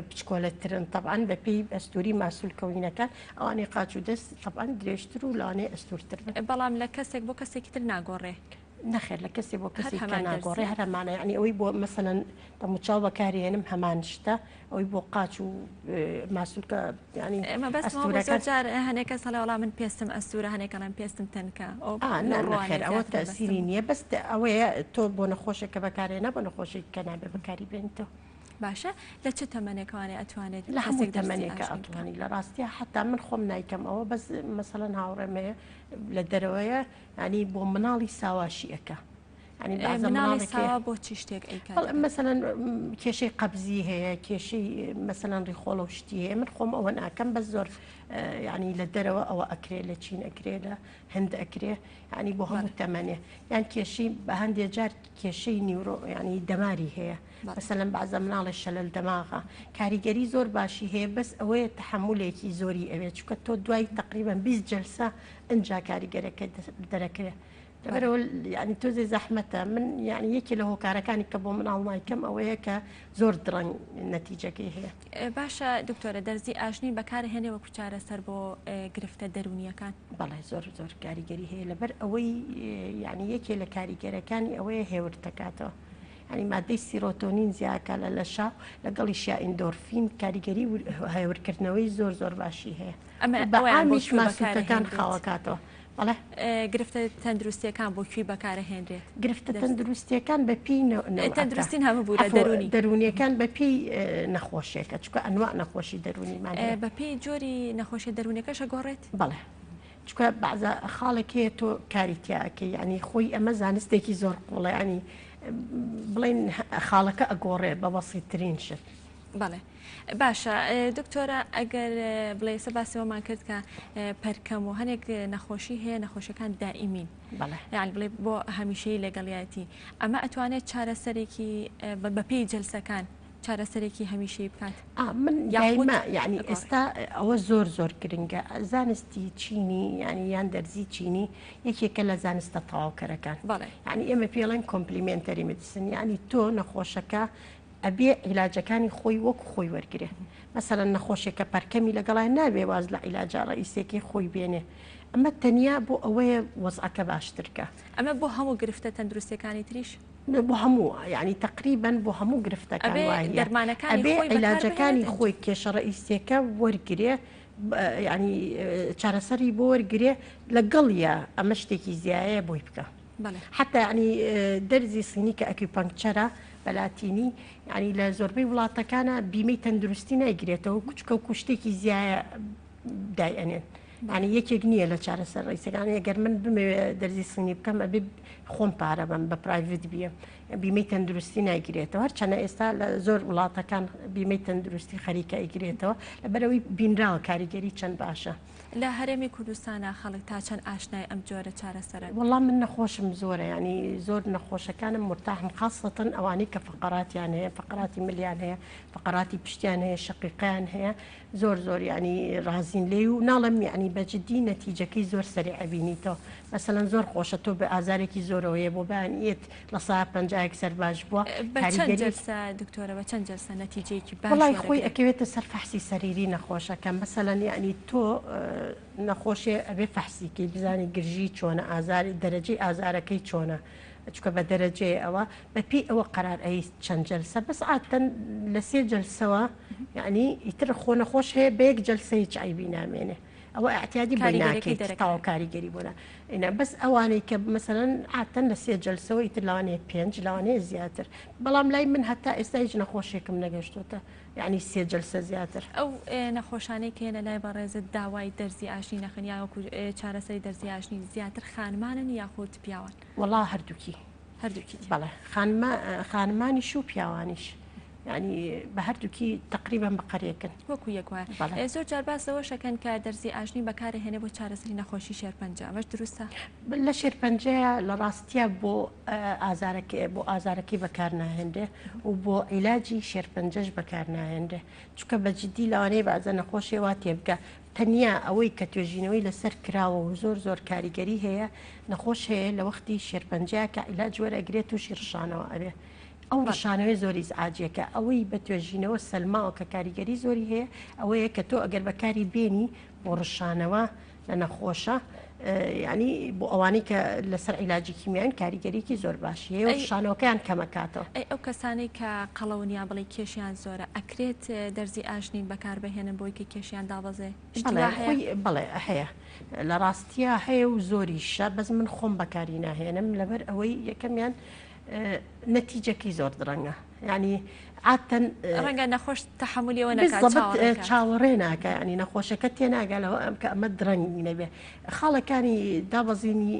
بچکۆلەترن طبعاً بەپێی ئەستوری ماسوولکەوینەکان ئەوانەی قاچ و دەست طبعاً درێژتر و لەوانەیە ئەستورتر بن بەڵام لە کەسێک بۆ کەسێکی تر ناگۆڕێ نەخێر لە کەسێ بۆ کەسی کە ناگۆڕێ هەرمانە ینی ئەوەی بۆ مەسەلەن دەموچاو بەکارهێنم هەمان شتە ئەوەی بۆ قاچ و ماسوولکە ینی ئەمە بەس جار هەنێکە سەڵی وەڵام من پێستم ئەستورە هەنێکەڵام پێستم تەنکە نەخێر ئەوە تەسیری نییە بەس ئەوەیە تۆ بۆ نەخۆشێکە بەکارێنە بۆ نەخۆشی کە نابێ بەکاری بێنیتەوە باشە لە چه تەمەنێکوانێ ئەتوانێت لە هەموو تەمەنێکە ئەتوانی لە ڕاستیە حتا من خۆم نایکەم ئەوە بەس مەسەلەن هاوڕێمەیە لە دەرەوەیە ینی بۆ مناڵی ساواشیەکە مناڵی ساوا بۆ چی شتێک مەسەلەن کێشەی قەبزی هەیە کێشەی مەسەلەن ڕیخۆڵە و شتی هەیە من خۆم ئەوە ناکەم بەس زۆر ینی لە دەرەوە ئەوە ئەکرێ لە چین ئەکرێ لە هەند ئەکرێ ینی بۆ هەموو تەمەنێ یان کێشەی بە هەندێک جار کێشەی نیورۆ ینی دەماری هەیە مەسەلەن بەعزە مناڵی شەلل دەماغە کاریگەری زۆر باشی هەیە بەس ئەوەیە تەحملێکی زۆری ئەوێت چکە تۆ دوای تقریبان 20 جەلسە ئەنجا کاریگەرەکە دەرەکرێت لەبەرەوە ینی تۆزێ زەحمەتە من یعنی یەکی لە هۆکارەکانی کە بۆ مناڵ نایکەم ئەوەیە کە زۆر درەنگ نەتیجەکەی هەیە باشە دکتۆرە دەرزی ئاشنی بەکارهێنێ وەکو چارەسەر بۆ گرفتە دەرونیەکان بەڵێ زۆر کاریگەری هەیە لەبەر ئەوەی یعنی یەکێ لە کاریگەرەکانی ئەوەیە هێورت دەکاتەوە ینی مادەی سیرۆتۆنین زیاکە لە شاو لەگەڵیشیا ئیندۆرفین کاریگەری هێورکردنەوەی زۆر باشی هەیە بەعامیش ماسوولکەکان خاوەکاتەوە گرفتە تەندروستیەکان بۆ کوێ بەکارهێنرێت گرفتە تەندروستیەکان بەپی تەندروستین هەموو بوو لە دەرونیەکان بەپی نەخۆشیەکە چکە ئەنواع نەخۆشی دەرونیمان بەپی جۆری نەخۆشی دەرونیەکەشە گۆڕێت بەڵێ چکە بەعزە خاڵێک هەیە تۆ کاریتیاکەی ینی خۆی ئەمە زانستێکی زۆر قوڵە ینی بڵێن خاڵەکە ئەگۆڕێ بە بەسیترین شت بەڵێ باشە دکتۆرە ئەگەر بڵێ سە باسەوەمان کرد کە پەرکەم و هەنێک نەخۆشی هەیە نەخۆشیەکان دائیمین یان بڵێ بۆ هەمیشەی لەگەڵیەتی ئەمە ئەتوانێت چارەسەرێکی بەپێی جەلسەکان چارەسەرێکی هەمیشەی بکات من دایما یعنی ئێستا ئەوە زۆر گرنگە زانستی چینی ینی یان دەرزی چینی یەکێکە لە زانستە تەواوکەرەکان ینی ئێمە پێڵێن کۆمپلیمنتەری مدیسن ینی تۆ نەخۆشەکە ئەبێ عیلاجەکانی خۆی وەک خۆی وەرگێ مەسەلەن نەخۆشێکە پەرکەمی لەگەڵای نابێ واز لە عیلاجە ڕئیسێکی خۆی بێنێ ئەمە تەنیا بۆ ئەوەیە وەزعەکە باشترکە ئەمە بۆ هەموو گرفتە تەندروستیەکانی تریش بۆ هەموو ینی تقریبان بۆ هەموو گرفتەکان ئەبێ عیلاجەکانی خۆی کێشە ڕئیسێکە وەرگێ ینی چارەسەری بۆ وەرگێ لەگەڵە ئەمە شتێکی زیایە بۆی بکە حتا ینی دەرزی سینی کە ئەکیپەنکچەرە بەلاتینی ینی لە زۆربەی وڵاتەکانە بیمەی تەندروستی نایگرێتەوە کوچکە و کوشتێکی زیایە دایئەنێن ینی یەکێک نییە لە چارەسەر ڕیسەکانی ئەگەر من بمەوێ دەرزی سنی بکەم ئەبێ خۆم پارە بم بە پرایڤت بیە بیمەی تەندروستی نایگرێتەوە هەرچەنە ئێستا لە زۆر وڵاتەکان بیمەی تەندروستی خەریکە ئیگرێتەوە لەبەرەوەی بینراوە کاریگەری چەند باشە لە هەرێمی کوردستانە خەڵک تا چەند ئاشنای ئەم جۆرە چارەسەرە وەڵام من نەخۆشم زۆرە ینی زۆر نەخۆشەکانم مرتاحم خاصەتەن ئەوانەی کە فقراتیان هەیە فقراتی ملیان هەیە فقراتی پشتیان هەیە شقیقیان هەیە زۆر ینی ڕازین لێ و ناڵم ینی بەجددی نەتیجەکەی زۆر سەریع بینیتەوە مەسەلەن زۆر خۆشە تۆ بە ئازارێکی زۆرەوەیە بۆ بەیانیت لە سا 50 سەر باش بووە دکتۆرە بە چەند جلسە نەتیجەیەکی باش وڵای خۆی ئەکەوێتە سەر فەحسی سەریری نەخۆشەکە مەسەلەن ینی تۆ نەخۆشێ ئەبێ فەحسیکەی بزانی گرژی چۆنە ئازاری دەرەجەی ئازارەکەی چۆنە چکە بە دەرەجێ ئەوە بەپی ئەوە قەرار ئەی چەند جلسە بەس ئاتەن لە 3 جلسەوە یعنی ئیتر خۆ نەخۆش هەیە بە 1 جلسەی چایبی نامێنێ ئەوە احتیاجی بۆ ناکەیت تاوا کاریگەری بۆە ئینە بەس ئەوانەی کە مەسەلەن ئاتەن لە 3 جلسەوە ئیتر لەوانەیە 5 لەوانەیە زیاتر بەڵام لای من هەتا ئێستا هیچ نەخۆشێکم نەگەشتوتە یعنی 3 جلسە زیاتر ئەو نەخۆشانەی کە لە لای بەڕێزت داوای دەرزی ئاشنی نەخن یاوەکو چارەسەری دەرزی ئاشنی زیاتر خانمانن یاخود پیاوان وەڵا هەردووکی هەردووکی بەڵێ خانمانیش و پیاوانیش ینی بە هەردووکی تقریبان بەقەرێکن وەکو یەک وایە زۆر جار باس لەوە شەکەن کە دەرزی ئاژنی بەکارهێنێ بۆ چارەسەری نەخۆشی شێرپەنجە ئەمەش دروستە لە شێرپەنجەیە لە ڕاستیە بۆ ئازارەکەی بەکار ناهێنرێ و بۆ عیلاجی شێرپەنجەش بەکار ناهێنرێ چونکە بەجددی لەوانەیە بەعزە نەخۆشی وا تێبگە تەنیا ئەوەی کە توێژینەوەی لەسەر کراوە و زۆر کاریگەری هەیە نەخۆش هەیە لە وەختی شێرپەنجەیە کە عیلاج وەرەگرێت تووشی ڕشانەوە ئەبێ ئەو ڕشانەوەی زۆری ئاجێکە ئەوەی بە توێژینەوە سەلماوە کە کاریگەری زۆری هەیە ئەوەیە کە تۆ ئەگەر بەکاری بێنی بۆ ڕشانەوە لە نەخۆشە ینی بۆ ئەوانەی کە لەسەر عیلاجی کیمیان کاریگەریکی زۆر باشی هەیە و شانەوەکەیان کەمەکاتەوە ئەو کەسانەی کە قەڵەونیان بڵێ کێشیان زۆرە ئەکرێت دەرزی ئاشنین بەکار بهێنن بۆی کە کێشیان دابەزێ بڵێ هەیە لە ڕاستیە هەیە و زۆریشە بەس من خۆم بەکاری ناهێنم لەبەر ئەوەی یەکەمیان نەتیجەکەی زۆر درەنگە ینی عاتەن ڕەنگە نەخۆش تەحملیەوە چاوەڕێ ناکە ینی نەخۆشەکە تێناگەلەوە ئەم کە ئەمە درەنگی نەبێ خاڵەکانی دابەزینی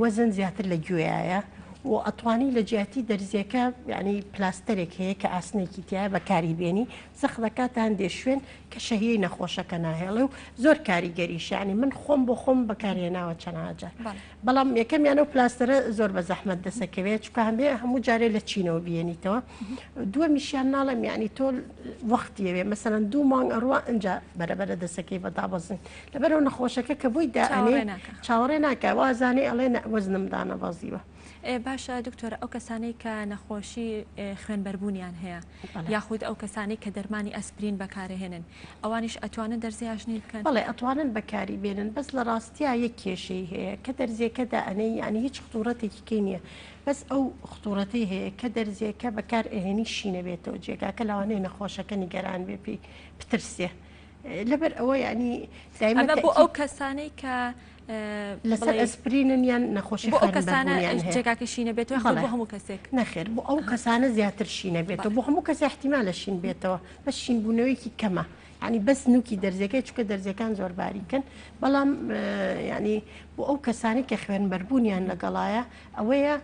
وەزن زیاتر لە گوێایە و ئەتوانی لە جیاتی دەرزیەکە ینی پلاستەرێک هەیە کە ئاسنێکی تایە بەکاری بێنی زەخ دەکاتە هەندێک شوێن کە شەهیەی نەخۆشەکە ناهێڵێ و زۆر کاریگەریش ینی من خۆم بۆ خۆم بەکارهێناوە چەندجار بەڵام یەکەمیانە و پلاستەرە زۆر بە زەحمەت دەسەکەوێت چکە هەمێ هەموو جارێ لە چینەوە بێنیتەوە دووەمیشیان ناڵم ینی تۆ وەختیەوێ مەسەرەن 2 مانگ ئەڕوا ئەجا بەرەبەرە دەسەکەی بەدابەزن لەبەرەوە نەخۆشەکە کە بووی داێ چاوەڕێ ناکە وازانێ ئەڵێ وەزنمدانە بازیوە. باشە دکتۆرە ئەو کەسانەی کە نەخۆشی خوێنبەربوونیان هەیە یاخود ئەو کەسانی کە دەرمانی ئەسپرین بەکارهێنن ئەوانیش ئەتوانن دەرزی ئاشنی بکەن بەڵێ ئەتوانن بەکاری بێنن بەس لە ڕاستیە یەک کێشەی هەیە کە دەرزیەکەدا ئەنەی ینی هیچ خطوورەتێکی نییە بەس ئەو خطوورەتی هەیە کە دەرزیەکە بەکار ئەهێنی شینە بێتەوە جێگاکە لەوانەیە نەخۆشەکە نیگەران بێ پێی بترسێ لەبەر ئەوە ینی ئەمە بۆ ئەو کەسانەی کە لەسەر ئەسپرینن یان نەخۆشی جێگاکە شینە بێتەوە بۆ هەموو کەسێک نەخێر بۆ ئەو کەسانە زیاتر شینە بێتەوە بۆ هەموو کەس احتیمال لە شین بێتەوە بەس شینبوونەوەیکی کەمە ینی بەس نوکی دەرزەکەی چکە دەرزەکان زۆر باریکن بەڵام ینی بۆ ئەو کەسانی کە خوێنبەربوونیان لەگەڵایە ئەوەیە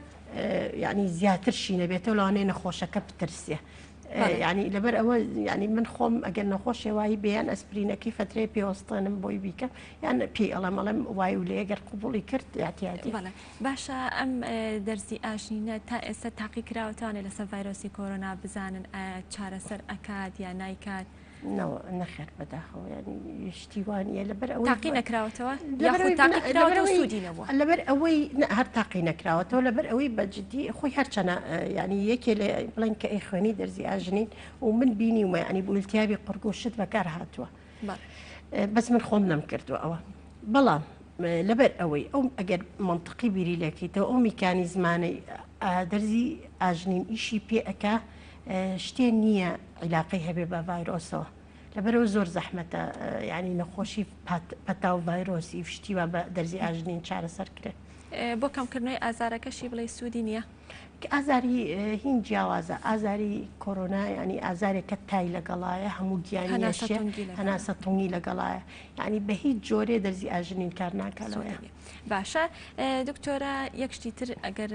ینی زیاتر شینە بێتەوە لەوانەیە نەخۆشەکە بترسێ ینی لەبەر ئەوە ینی من خۆم ئەگەر نەخۆشێوایی بێیان ئەسپرینەکەی فترەی پێوەستێنم بۆی بیکە یان پێی ئەڵەمەڵم وای و لێگەر قوبوڵی کرد یاتیاتی باشە ئەم دەرزی ئاشنینە تا ئێستا تاقی کراوەتوانێت لەسەر ڤایرۆسی کۆرۆنا بزانن چارەسەر ئەکات یا نایکات نەخێر بەداخەوە ینی شتیوانە لەبەر ئەوە تاقی نەکراوەتەوە لەبەر ئەوەی هەر تاقی نەکراوەتەوە لەبەر ئەوەی بەجددی خۆی هەرچەنە ینی یەکێ لە بڵێن کە ئەی خوێنی دەرزی ئاژنین و من بینی ومە ینی بولتیابی قڕگ و شت بەکار هاتووە بەس من خۆم نەم کردووە ئەوە بەڵام لەبەر ئەوەی ئەو ئەگەر منطقی بیری لەکەیتەوە ئەو میکانیزمانەی دەرزی ئاژنین ئیشی پێ ئەکا شتێن نییە عیلاقی هەبێ بە ڤایرۆسەوە لەبەرەوە زۆر زەحمەتە ینی نەخۆشی پەتا و ڤایرۆسی شتیوە بە دەرزی ئاژنین چارەسەر کرێت بۆ کەمکردنەوەی ئازارەکەشی بڵێ سوودی نییە ئازاری هین جیاوازە ئازاری کۆرۆنا ینی ئازارێکە تای لەگەڵایە هەموو گیانی هەناسە تونگی لەگەڵایە ینی بە هیچ جۆرێ دەرزی ئاژنین کار ناکاتەوە باشە دکتۆرە یەک شتی تر ئەگەر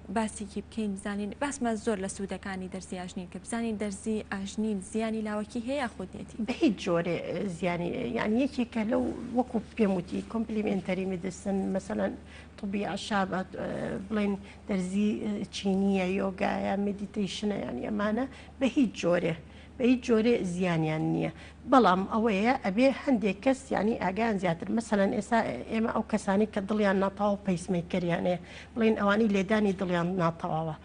باسێکی بکەین بزانین باسمە زۆر لە سوودەکانی دەرزی ئاژنین کە بزانین دەرزی ئاژنین زیانی لاوەکی هەیە خودنێتی بە هیچ جۆرێ زیانی یان یەکێکە لەو وەکو پێموتی کۆمپلیمنتەری میدیسن مەسەلەن طبی عشابات بڵێن دەرزی چینیە یۆگایە مدیتیشنە ینی ئەمانە بە هیچ جۆرێ بە هیچ جۆرێ زیانیان نییە بەڵام ئەوەیە ئەبێ هەندێک کەس ینی ئاگیان زیاتر مەسەلەن ئێستا ئێمە ئەو کەسانی کە دڵیان ناتەواو پەیسمەیکەریانەیە بڵێن ئەوانی لێدانی دڵیان ناتەواوە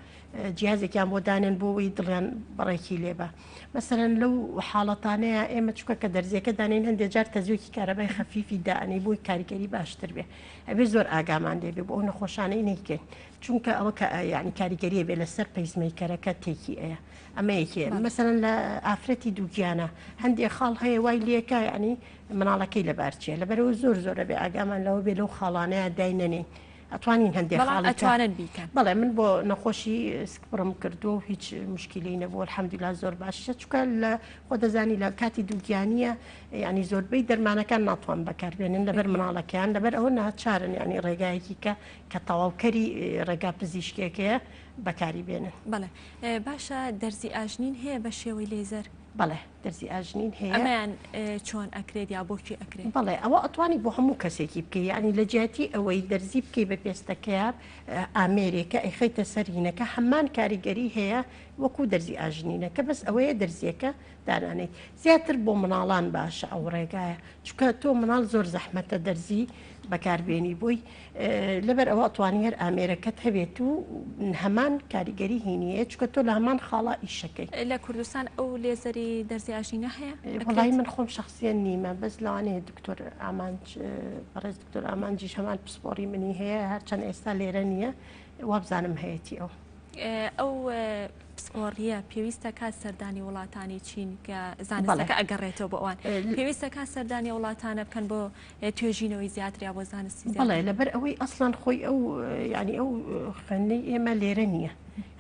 جیازێکیان بۆ دانێن بۆەوەی دڵیان بەڕێکی لێبە مەسەرەن لەو حاڵەتانەیە ئێمە چووکە کە دەرزیەکە دانێن هەندێک جار تەزویەکی کارەبای خەفیفی دائنی بۆی کاریگەری باشتر بێ ئەبێ زۆر ئاگامان لێبێ بۆ ئەو نەخۆشانەی نەیکەین چونکە ئەوە کە ینی کاریگەریە بێ لەسەر پەیسمەیکەرەکە تێکی ئەیە ئەمە یەکێ مەسەرەن لە ئافرەتی دووگیانە هەندێک خاڵ هەیە وای لێکە ینی مناڵەکەی لەبارچێ لەبەرەوە زۆرە بێ ئاگامان لەوە بێ لەو خاڵانەیە داینەنێن ئەتوانین هەندێک ئەتوانن بیکەن بەڵێ من بۆ نەخۆشی سکپڕم کردو و هیچ مشکلی نەبوو الحەمدولیلا زۆر باشە چونکە لە خۆ دەزانی لە کاتی دووگیانیە ینی زۆربەی دەرمانەکان ناتوان بەکاربێنن لەبەر مناڵەکەیان لەبەر ئەوە ناچارن ینی ڕێگایەکی کە تەواوکەری ڕێگا پزیشکێکەیە بەکاری بێنن. بەڵێ باشە دەرزی ئاژنین هەیە بە شێوەی لێزەر؟ بەڵێ دەرزی ئاژنین هەیە. ئەمەیان چۆن ئەکرێت یا بۆکی ئەکرێت؟ بەڵێ ئەوە ئەتوانی بۆ هەموو کەسێکی بکەی، یعنی لە جیاتی ئەوەی دەرزی بکەی بە پێستەکەیاب ئامێرێکە ئەیخەیتە سەرینەکە هەمان کاریگەری هەیە وەکو دەرزی ئاژنینە کە بەس ئەوەیە دەرزیەکە دانانیت زیاتر بۆ مناڵان باشە ئەو ڕێگایە چکە تۆ مناڵ زۆر زەحمەتە دەرزی بەکاربیێنی بووی لەبەر ئەوە ئەتوانی هەر ئامێرەکەت هەبێت و هەمان کاریگەری هینیە چکە تۆ لە هەمان خاڵا ئیشەکەی. لە کوردستان ئەو لێزەری دەرزی ئاژنینە هەیە؟ وڵی من خۆم شخصیان نیمە بەس لەوانەیە دکتۆر ئامانج بەڕێز دکتۆر ئامانجیش هەمان پسپۆری منی هەیە هەرچەند ئێستا لێرە نییە وابزانم هەیەی ئەو پسپۆریە پێویستە کات سەردانی وڵاتانی چین کە زانستەکە ئەگەڕێتەوە بۆ ئەوان پێویستە کات سەردانی وڵاتانە بکەن بۆ توێژینەوەی زیاتریا بۆ زانستی بەڵێ لەبەر ئەوەی ئەسڵان خۆی ئەو ینی ئەو خوێندەی ئێمە لێرە نییە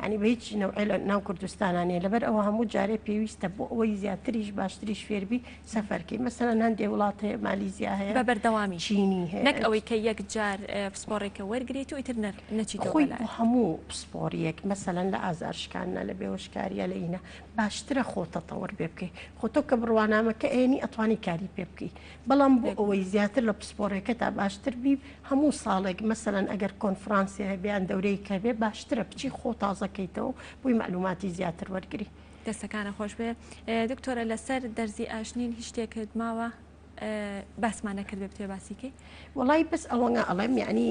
ینی بە هیچ نەوعی لە ناو کوردستانانەیە لەبەر ئەوە هەموو جارێ پێویستە بۆ ئەوەی زیاتریش باشتریش فێربی سەفەرکەی مەسەرەن هەندێک وڵات هەیە مالیزیا هەیە بە بەردەوامی چینی هەیە نەک ئەوەی کە یەک جار پسپۆڕێکە وەرگێت و ئیتر نەچیتەوە خۆی بۆ هەموو پسپۆریەک مەسەلەن لە ئازارشکانە لە بێوەشکاریە لە ئینە باشترە خۆتە تەوەر پێ بکەیت خۆتۆ کە بڕوانامەکە ئێنی ئەتوانی کاری پێ بکەیت بەڵام بۆ ئەوەی زیاتر لە پسپۆڕێکە تا باشتر بی هەموو ساڵێک مەسەلەن ئەگەر کۆنفرانسی هەبیان دەورەی کە بێ باشترە بچی خۆ تازەکەیتەوە بۆی معلوماتی زیاتر وەرگری. دەستەکانە خۆش بێ دکتۆرە لەسەر دەرزی ئاشنین هیچ شتێکت ماوە باسمانە کرد بێ بتێ باسیکەی؟ وڵی بەس ئەوەنگە ئەڵێم یعنی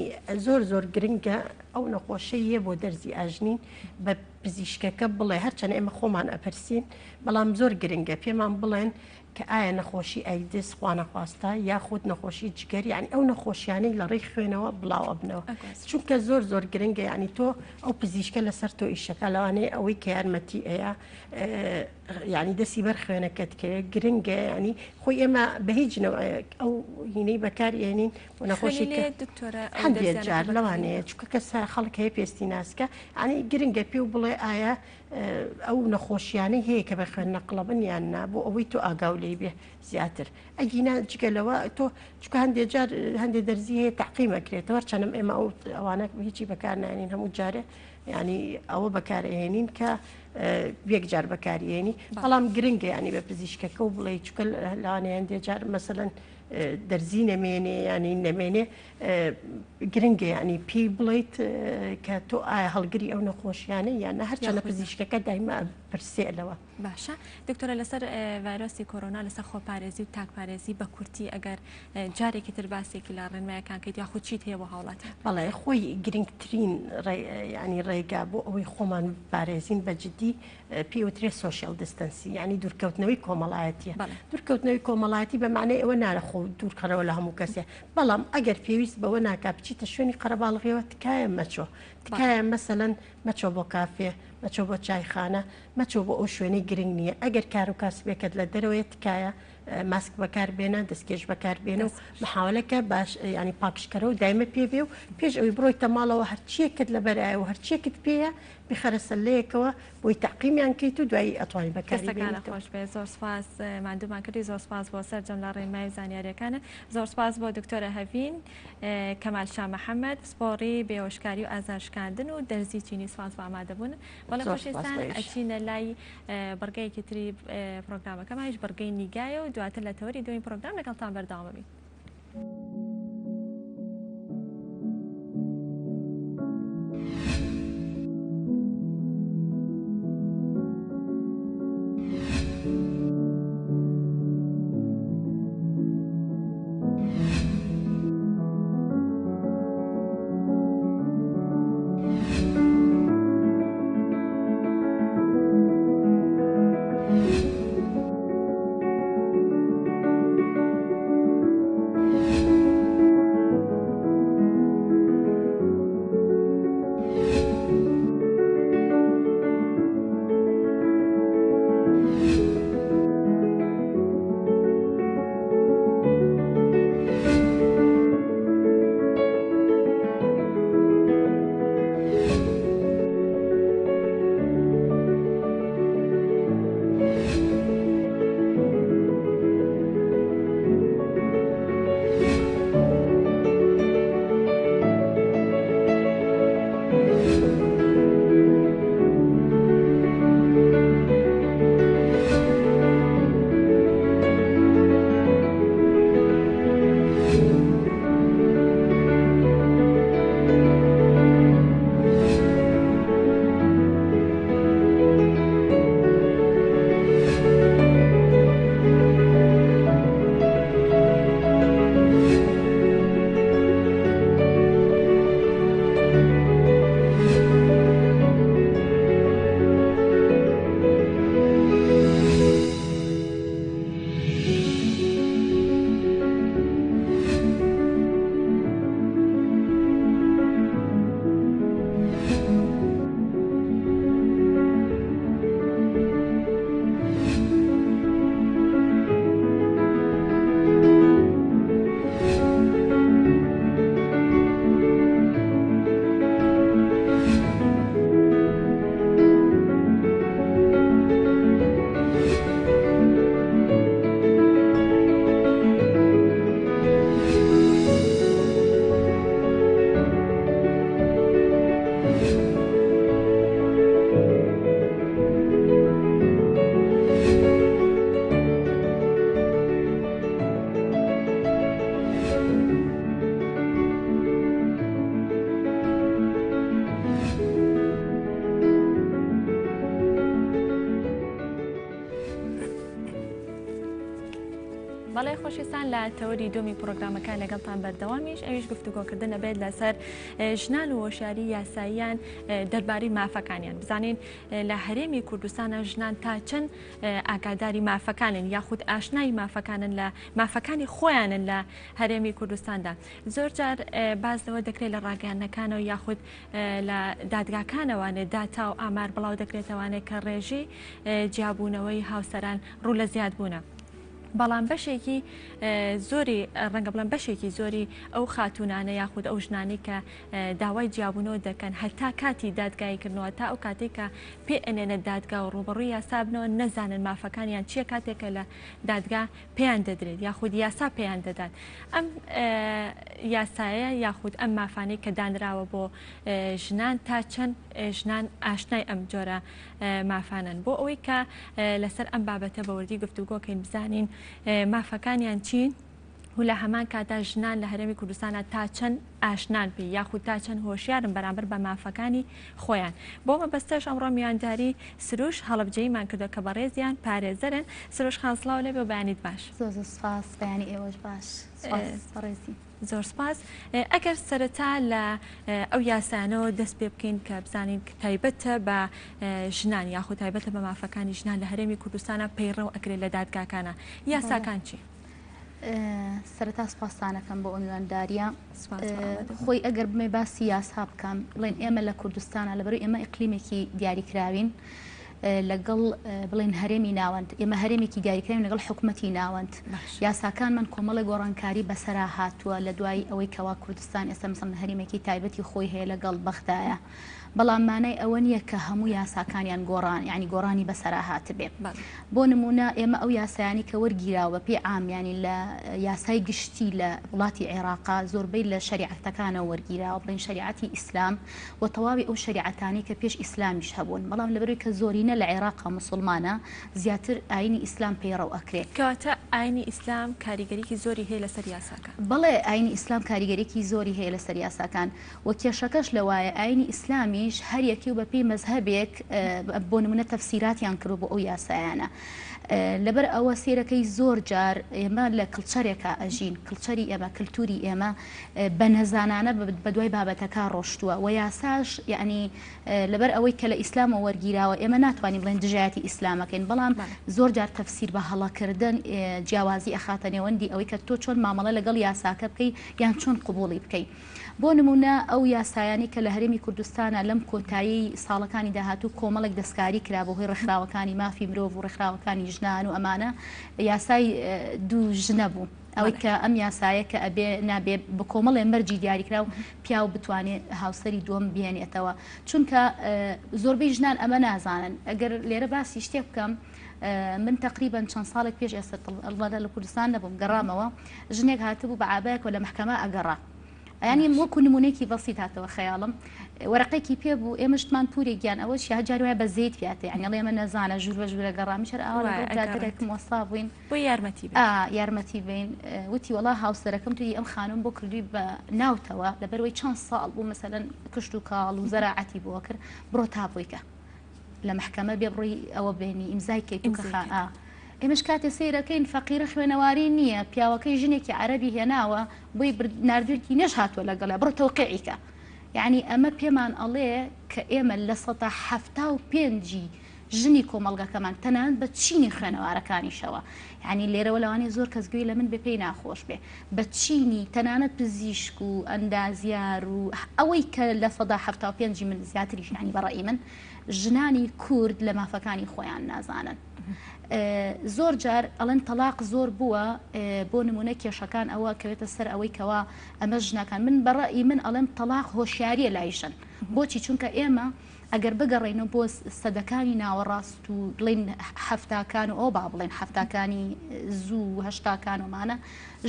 زۆر گرنگە ئەو نەخۆشەیە بۆ دەرزی ئاژنین بە پزیشکەکە بڵێ هەرچەند ئێمە خۆمان ئەپرسین بەڵام زۆر گرنگە پێمان بڵێن کە ئایا نەخۆشی ئایدس خوانەخواستا یاخود نەخۆشی جگەری ینی ئەو نەخۆشیانەی لە ڕێی خوێنەوە بڵاو بنەوە چونکە زۆر گرنگە ینی تۆ ئەو پزیشکە لەسەر تۆ ئیشەکە لەوانەیە ئەوەی کە یارمەتی ئەیە ینی دەستی بەر خوێنەکەت کە گرنگە ینی خۆی ئێمە بە هیچ ئەو هینەی بەکارێنین و نەخۆشی هەندێک جار لەوانەیە چونکە کەسا خەڵک هەیە پێستی ناسکە ینی گرنگە پێ و بڵێ ئایا ئەو نەخۆشیانەی هەیە کە بە خوێن نەقڵەبن یان نا بۆ ئەوەی تۆ ئاگاو لێ بێ زیاتر ئەگینا جگەلەوە تۆ چکە هەندێک جار هەندێک دەرزی هەیە تەعقیمەکرێتەوە چەنم ئێمە ئەوانە هیچی بەکار نانین هەموو جارێ ینی ئەوە بەکارهێنین کە یەک جار بەکارهێنی بەڵام گرنگە ینی بە پزیشکەکە و بڵێ چکە لەوانەیە هەندێک جار مەسەلەن دەرزی نەمێنێ ینی نەمێنێ گرنگە ینی پێی بڵیت کە تۆ ئایا هەڵگری ئەو نەخۆشیانە یان هەرچەنە پزیشکەکە دایما پرسێلەوە. باشە دکتۆرە لەسەر ڤایرۆسی کۆرۆنا لەسەر خۆپارێزی و تاکپارێزی بە کورتی ئەگەر جارێکی تر باسێکی لا ڕێنمایەکانکەیت یاخود چیت هەیە بۆ هاوڵاتە؟ بەڵێ خۆی گرنگترین ینی ڕێگا بۆ ئەوەی خۆمان پارێزین بە جددی پێوترێ سۆشیال دیستەنسی ینی دوورکەوتنەوەی کۆمەڵایەتیە دوورکەوتنەوەی کۆمەڵایەتی بە معنای ئەوە نارەخۆ دوورکەرەوە لە هەموو کەسێ بەڵام ئەگەر پێویست بەوە ناکا بچیتە شوێنی قەرەباڵغیەوە تکایە مەچۆ تکایە مەسەلەن مەچۆ بۆ کافێ مەچۆ بۆ چایخانە مەچۆ بۆ ئەو شوێنەی گرنگ نییە ئەگەر کار و کاسبێکت لە دەرەوەی تکایە ماسک بەکاربێنە دەستکێش بەکاربێنە و محاولەکە باش ینی پاکشکەرە و دایمە پێبێ و پێش ئەوی بڕۆیتە ماڵەوە هەرچیەکت لە بەرایە و هەرچیەکت پێەیە بخەرە سەلەیەکەوە بۆی تەقیمیان کەیت و دوایی ئەتوانی بەکاربێنە. خۆش بێ زۆر سپاس مادومان کردی زۆر سپاس بۆ سەرجەم لە ڕێنمای زانیاریەکانە زۆر سپاس بۆ دکتۆرە هەڤین کەمالشا محەممەد پسپۆڕی بێوەشکاری و ئازارشکاندن و دەرزی چینی سپاس بە ئامادەبوون بەڵێ خۆشویستان ئەچینە لای بەرگەیەکی تری پرۆگرامەکەمانیش بەرگەی نیگایە و دواتر لە تەوەری دوین پرۆگرام لەگەڵتان بەردەوام بین. بەڵێ خۆشەویستان لە تەوەری دومی پرۆگرامەکان لەگەڵتان بەردەوامیش ئەویش گفتوگۆکردن ئەبێت لەسەر ژنان و هۆشیاری یاساییان دەربارەی مافەکانیان. بزانین لە هەرێمی کوردستانە ژنان تا چەند ئاگاداری مافەکانن یاخود ئاشنای مافەکانن لە مافەکانی خۆیانن لە هەرێمی کوردستاندا. زۆر جار باز لەوە دەکرێت لە ڕاگەیاندنەکانەوە یاخود لە دادگاکانەوانێ داتا و ئامار بڵاو دەکرێتەوانێت کە ڕێژەی جیابوونەوەی هاوسەران ڕوو لە زیاد بوونە. بەڵام بەشێکی زۆری ڕەنگە بڵێن بەشێکی زۆری ئەو خاتونانە یاخود ئەو ژنانی کە داوای جیابوونەوە دەکەن هەتا کاتی دادگایکردنەوە تا ئەو کاتێک کە پێ ئەنێنە دادگا و ڕوبەڕووی یاسابنەوە نەزانن مافەکانیان چیە کاتێکە لە دادگا پێیان دەدرێت یاخود یاسا پێیان دەدات. ئەم یاسایە یاخود ئەم مافانەی کە دانراوە بۆ ژنان تا چەند ژنان ئاشنای ئەم جۆرە مافانن بۆ ئەوەی کە لەسەر ئەم بابەتە بەوردی گفتوگۆکەین بزانین مافەکانیان چین و لە هەمان کاتا ژنان لە هەرێمی کوردستانە تا چەند ئاشنان پێی یاخود تا چەند هۆشیارن بەرامبەر بە مافەکانی خۆیان. بۆ مەبەستەش ئەمڕۆ میوانداری سروش هەڵبجەیمان کردو کە بەڕێزیان پارێزەرن. سروش خانسڵاو لێ بێ بەیانیت باش. زۆر سپاس بەیانی ئێوەش باش بەڕێزی. زۆر سپاس. ئەگەر سەرەتا لە ئەو یاسانەوە دەست پێ بکەین کە بزانین تایبەتە بە ژنان یاخود تایبەتە بە مافەکانی ژنان لە هەرێمی کوردستانە پەیڕەو ئەکرێت لە دادگاکانە یاساکان چی؟ سەرەتا سپاسانەکەم بۆ ئەمیوانداریە خۆی ئەگەر بمێ باسی یاسا بکەم بڵێن ئێمە لە کوردستانە لەبەرەوەی ئێمە ئیقلیمێکی دیاریکراوین لەگەڵ بڵێن هەرێمی ناوەند ئێمە هەرێمێکی دیاریکراوین لەگەڵ حکومەتی ناوەند یاساکانمان کۆمەڵی گۆڕانکاری بەسەرا هاتووە لە دوای ئەوەی کەوا کوردستان ئێستا مەسەڵەن هەرێمێکی تایبەتی خۆی هەیە لەگەڵ بەختایە بەڵام مانای ئەوە نییە کە هەموو یاساکانیان گۆڕان یعنی گۆڕانی بەسەرا هات بێ. بۆ نمونە ئێمە ئەو یاسایانی کە وەرگیراوە پێی عامیانی لە یاسای گشتی لە وڵاتی عێراقا زۆربەی لە شریعەتەکانە وەرگیراوە بڵێن شریعەتی ئیسلام و تەواوی ئەو شریعەتانی کە پێش ئیسلامیش هەبوون بەڵام لەبەرەوەی کە زۆرینە لە عێراقا مسلمانە زیاتر ئاینی ئیسلام پەیڕەو ئەکرێت. کەواتە ئاینی ئیسلام کاریگەریکی زۆری هەیە لەسەر یاساکان. بەڵێ ئاینی ئیسلام کاریگەریکی زۆری هەیە لەسەر یاساکان و کێشەکەش لەوایە ئاینی ئیسلامیش هەر یەکی و بەپێی مەزهەبێک بۆ نمونە تەفسیراتیان کردو بۆ ئەو یاسایانە. لەبەر ئەوە سێرەکەی زۆر جار ئێمە لە کڵچەرێکە ئەژین کڵچەری ئێمە کللتوری ئێمە بە نەزانانە بە دوای بابەتەکە ڕۆشتووە و یاساش یعنی لەبەر ئەوەی کە لە ئیسلامە وەرگیراوە ئێمە ناتوانین بڵێن دژایەتی ئیسلامەکەین بەڵام زۆر جار تەفسیر بە هەڵەکردن جیاوازی ئەخاتە نێوەندی ئەوەی کە تۆ چۆن مامەڵە لەگەڵ یاساکە بکەی یان چۆن قبوڵی بکەی. بۆ نمونە ئەو یاسایانی کە لە هەرێمی کوردستانە لەم کۆتایی ساڵەکانی داهاتوو کۆمەڵێک دەستکاری کرا بۆ هۆی ڕێکخراوەکانی مافی مرۆڤ و ڕێکخراوەکانی ژنان و ئەمانە یاسای دوو ژنە بوو ئەوەی کە ئەم یاسایە کە ئەبێ نابێ بە کۆمەڵێ مەرجی دیاریکرا و پیا و بتوانێت هاوسەری دووەم بێنێتەوە چونکە زۆربەی ژنان ئەمە نازانن. ئەگەر لێرە باسی شتێک بکەم من تقریبا چەند ساڵێک پێش ئێستا لە کوردستان نەبووم گەڕامەوە ژنێک هاتبوو بە عابایەکەوە لە محکەمە ئەگەڕا ینی وەکو نمونەیەکی بەسیط هاتەوە خەیاڵم وەرەقێکی پێ بوو ئێمەشتمان پورێکیان ئەوە شی هەجار وایە بە زەیت پێاتێ ینی ئێمە نەزانە ژوور بە ژوورە گەڕامیشەر ئاواتێکم وەسا بووین بۆ یارمەتی بین وتی وەڵا هاوسەرەکەم توی ئەم خانم بۆ کردووی بە ناوتەوە لەبەرەوەی چەند ساڵ بوو مەسەلەن کشت و کاڵ و زەراعەتی بۆ کرد بڕۆ تاپۆیکە لە محکەمە بێ بڕۆی ئەوە بێنی ئیمزای کەیتوکە ئێمەش کاتێ سیرەکەین فەقیرە خوێنەواری نییە پیاوەکەی ژنێکی عەرەبی هێناوە بۆی ناردوێکی نەش هاتووە لەگەڵە بڕۆ تەوقیعیکە یعنی ئەمە پێمان ئەڵێ کە ئێمە لە ١٧ ژنی کۆمەڵگەکەمان تەنانەت بە چینی خوێنەوارەکانیشەوە یعنی لێرەوە لەوانەیە زۆر کەس گوێی لە من بێ پێی ناخۆش بێ بە چینی تەنانەت پزیشک و ئەندازیار و ئەوەی کە لە ١٧ من زیاتریش ینی بەڕێی من ژنانی کورد لە مافەکانی خۆیان نازانن. زۆر جار ئەڵەن تەلاق زۆر بووە بۆ نمونە کێشەکان ئەوە کەوێتە سەر ئەوەی کەوا ئەمە ژنەکان من بەڕێی من ئەڵێم تەلاق هۆشیاریە لایشن بۆچی چونکە ئێمە ئەگەر بگەڕێنەوە بۆ سەدەکانی ناوەڕاست و بڵین هەفتاکان و ئەو با بڵێن هەفتاکانی زوو هەشتاکان ومانە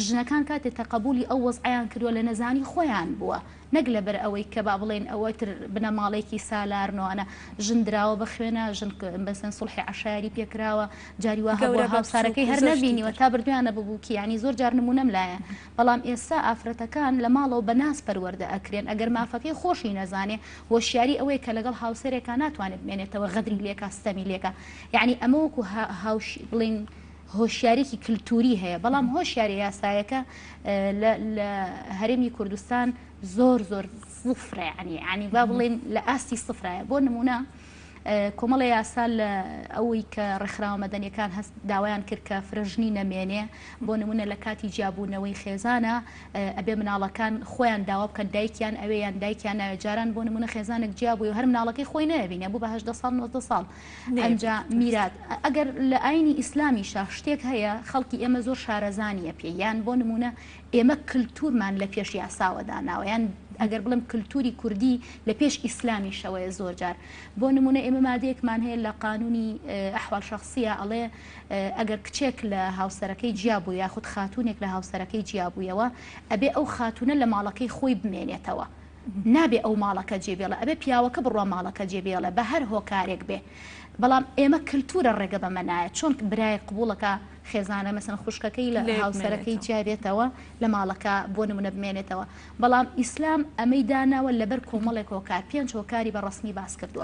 ژنەکان کاتێک تەقەبولی ئەو وەزعیان کردووە لە نەزانی خۆیان بووە نەک لەبەر ئەوەی کە با بڵێن ئەوە تر بنە ماڵێکی سالارنەوەە ژن دراوە بە خوێنە ژن بەسەن سڵحی عەشایری پێکراوە جاری وا هەبووە هاوسارەکەی هەر نەبینیوە تا بردویانە ببووکی ینی زۆر جار نمونەم لایە بەڵام ئێستا ئافرەتەکان لە ماڵەوە بە ناس پەروەردە ئەکرێن ئەگەر مافەکەی خۆشی نەزانێ هۆشیاری ئەوەیە کە لەگەڵ هاوسەرێکە ناتوانێت بمێنێتەوە غەدری لێکە ستەمی لێکە یعنی ئەمە وەکو هاوش بڵین هۆشیارێکی کللتوری هەیە بەڵام هۆشیاری یاسایەکە لە هەرێمی کوردستان زۆر سفرە ینی با بڵێن لە ئاستی سفرایە بۆ نمونە کۆمەڵی یاسا لە ئەوەی کە ڕێکخراوە مەدەنیەکان هەست داوایان کرد کە فرژنی نەمێنێ بۆ نمونە لە کاتی جیابوونەوەی خێزانە ئەبێ مناڵەکان خۆیان داوا بکەن دایکیان ئەوەیان دایکیان ناوێ جاران بۆ نمونە خێزانێک جیابووی و هەر مناڵەکەی خۆی نەبینێ بوو بە 18 ساڵ 90 ساڵ ئەنجا میرات ئەگەر لە ئاینی ئیسلامیشە شتێک هەیە خەڵکی ئێمە زۆر شارەزانیە پێ یان بۆ نمونە ئێمە کللتورمان لە پێش یاساوەداناوە یان ئەگەر بڵم کللتوری کوردی لە پێش ئیسلامی شەوەیە زۆر جار بۆ نمونە ئێمە مادەیەکمان هەیە لە قانونی ئەحوال شخصیە ئەڵێ ئەگەر کچێک لە هاوسەرەکەی جیابوو یاخود خاتونێک لە هاوسەرەکەی جیابوویەوە ئەبێ ئەو خاتونە لە ماڵەکەی خۆی بمێنێتەوە نابێ ئەو ماڵەکە جێبێڵە ئەبێ پیاوەکە بڕوا ماڵەکە جێبێڵە بە هەر هۆکارێک بێ بەڵام ئێمە کللتورە ڕێگە بەمە نایە چۆن برای قبولەکە خێزانە مەسن خوشکەکەی لە هاوسەرەکەی جیابێتەوە لە ماڵەکە بۆ نمونە بمێنێتەوە بەڵام ئیسلام ئەمەی داناوە لەبەر کۆمەڵێک هۆکار 5 هۆکاری بە ڕسمی باس کردووە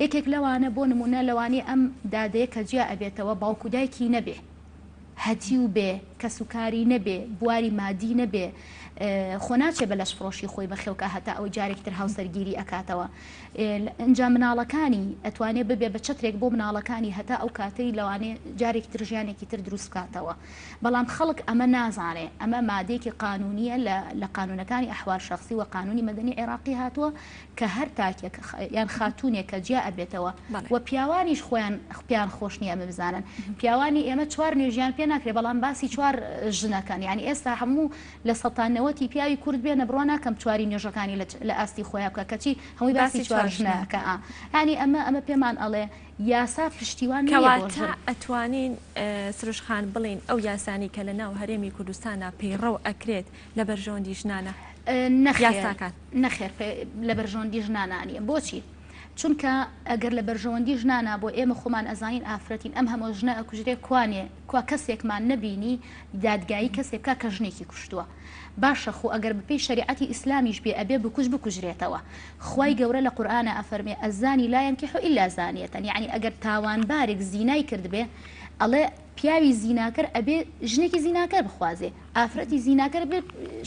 یەکێک لەوانە بۆ نمونە لەوانەیە ئەم دادەیە کە جیا ئەبێتەوە باوکو دایکی نەبێ هەتیو بێ کە سوکاری نەبێ بواری مادی نەبێ خۆ ناچێ بە لەش فڕۆشی خۆی بەخێوکە هەتا ئەو جارێکتر هاوسەرگیری ئەکاتەوە ئەنجا مناڵەکانی ئەتوانێت ببێ بە چەترێک بۆ مناڵەکانی هەتا ئەو کاتەی لەوانێ جارێک تر ژیانێکی تر دروست بکاتەوە بەڵام خەڵک ئەمە نازانێ ئەمە مادەیەکی قانونیە لە قانونەکانی ئەحوال شخصی و قانونی مەدەنی عێراقی هاتووە کە هەر تاکێک یان خاتونێک کە جیا ئەبێتەوە و پیاوانیش خۆیان پیان خۆش نییە ئەمە بزانن پیاوانی ئێمە 4 نوێژیان پێ ناکرێ بەڵام باسی 4 ژنەکان یعنی ئێستا هەموو لە سەڵتانەوەتی پیاوی کورد بێنە بڕوا ناکەم 4 نوێژەکانی لە ئاستی خۆیان بکە کەچی هەمووی باسی 4 ژنەکە ینی ئەمە پێمان ئەڵێ یاسا پشتیوان کەواتە ئەتوانین سروشخان بڵین ئەو یاسانی کە لە ناو هەرێمی کوردستانە پەیڕەو ئەکرێت لە بەرژۆندی ژنانە نەخێر لە بەرژۆندی ژنانانیە بۆچی چونکە ئەگەر لە بەرژەوەندی ژنانە بۆ ئێمە خۆمان ئەزانین ئافرەتین ئەم هەموو ژنە ئەکوژرێ کوانێ کوا کەسێکمان نەبینی دادگایی کەسێکا کە ژنێکی کوشتووە باشە خۆ ئەگەر بپی شریعەتی ئیسلامیش بێ ئەبێ بکوژرێتەوە خوای گەورە لە قورئانە ئەفەرمێ ئەزانی لا ينكح إلا زانية یعنی ئەگەر تاوانبارێک زینای کرد بێ ئەڵێ پیاوی زیناکەر ئەبێ ژنێکی زیناکەر بخوازێ ئافرەتی زیناکەر بێ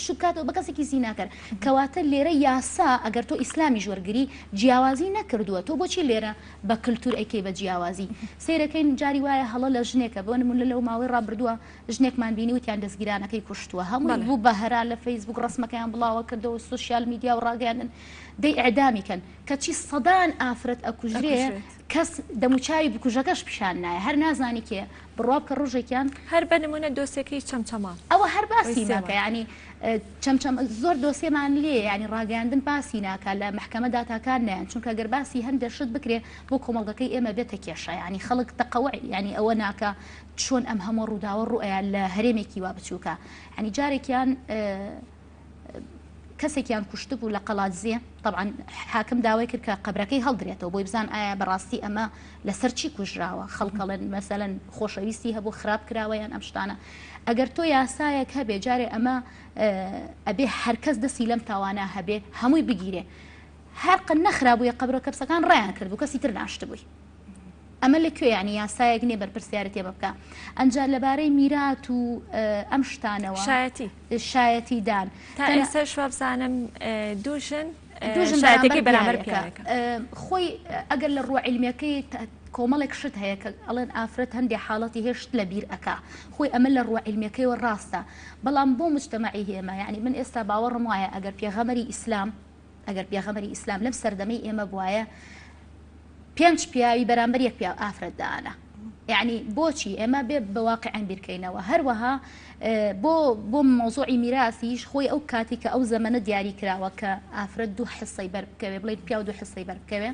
شکاتەوە بە کەسێکی زیناکەر کەواتە لێرە یاسا ئەگەر تۆ ئیسلامی ژوەرگری جیاوازی نەکردووە تۆ بۆچی لێرە بە کللتور ئەیکەی بە جیاوازی سیرەکەین جاری وایە هەڵە لە ژنێکە بۆ نمونە لەو ماوەی ڕابردووە ژنێکمان بینی وتیان دەستگیرانەکەی کوشتووە هەموو بوو بە هەرا لە فەیسبوک ڕسمەکەیان بڵاوە کردەوە سوسیال میدیا و ڕاگەاندن دەی ئەعدامیکەن کەچی سەدان ئافرەت ئەکوژرێ کەس دەموچاوی بکوژەکەش پیشان نایە هەر نازانی کێ بڕوا بکە ڕۆژێکیان هەر بە نمونە دۆسێکی چەمچەما ئەوە هەر باسی ناکە ینی چەمچەم زۆر دۆسێمان لێ ینی ڕاگەاندن باسی ناکە لە محکەمە داتاکان نیان چونکە گەر باسی هەندێک شت بکرێ بۆ کۆمەڵگەکەی ئێمە بێتە کێشە ینی خەڵک تەقەوە ینی ئەوە ناکە چۆن ئەم هەموو ڕووداوە ڕوئەیە لە هەرێمێکی وا بچووکە ینی جارێکیان کەسێکیان کوشت بوو لە قەڵاتزیە طبعا حاکم داوای کرد کە قەبرەکەی هەڵدرێتەوە بۆی بزان ئایا بەڕاستی ئەمە لەسەر چی کوژراوە خەڵکەڵێن مەسەلەن خۆشەویستی هەبوو خراپ کراوەیان ئەم شتانە ئەگەر تۆ یاسایەک هەبێ جارێ ئەمە ئەبێ هەرکەس دەستی لەم تاوانە هەبێ هەمووی بگیرێ هەرقن نەخرابوویە قەبرە کەپسەکان ڕایان کرد بوو کەسی تر ناشت بووی ئەمە لەکوێ ینی یاسایەک نیە بەرپرسیارەت تێ بکە ئەنجا لەبارەی میرات و ئەم شتانەوە شایەتی دان تا ئێستا شوابزانم دوژن شایەتێکی بەرامبەر پیاوەکە خۆی ئەگەر لە ڕووە عیلمیەکەی کۆمەڵێک شت هەیە کە ئەڵێن ئافرەت هەندێک حاڵەتی هێشت لە بیر ئەکا خۆی ئەمە لە ڕووە عیلمیەکەیەوە ڕاستە بەڵام بۆ مجتەمەعی هێمە یعنی من ئێستا باوەڕم وایە ئەگەر پێغەمەری ئیسلام لەم سەردەمەی ئێمە بوایە 5 پیاوی بەرامبەر یەک پیاو ئافرەت دانا یعنی بۆچی ئێمە بێ بەواقعەن بیرکەینەوە هەروەها بۆ مۆزوعی میراسیش خۆی ئەو کاتی کە ئەو زەمەنە دیاری کراوە کە ئافرەت 2 حسەی بەربکەوێ بڵێن پیا و 2 حسەی بەربکەوێ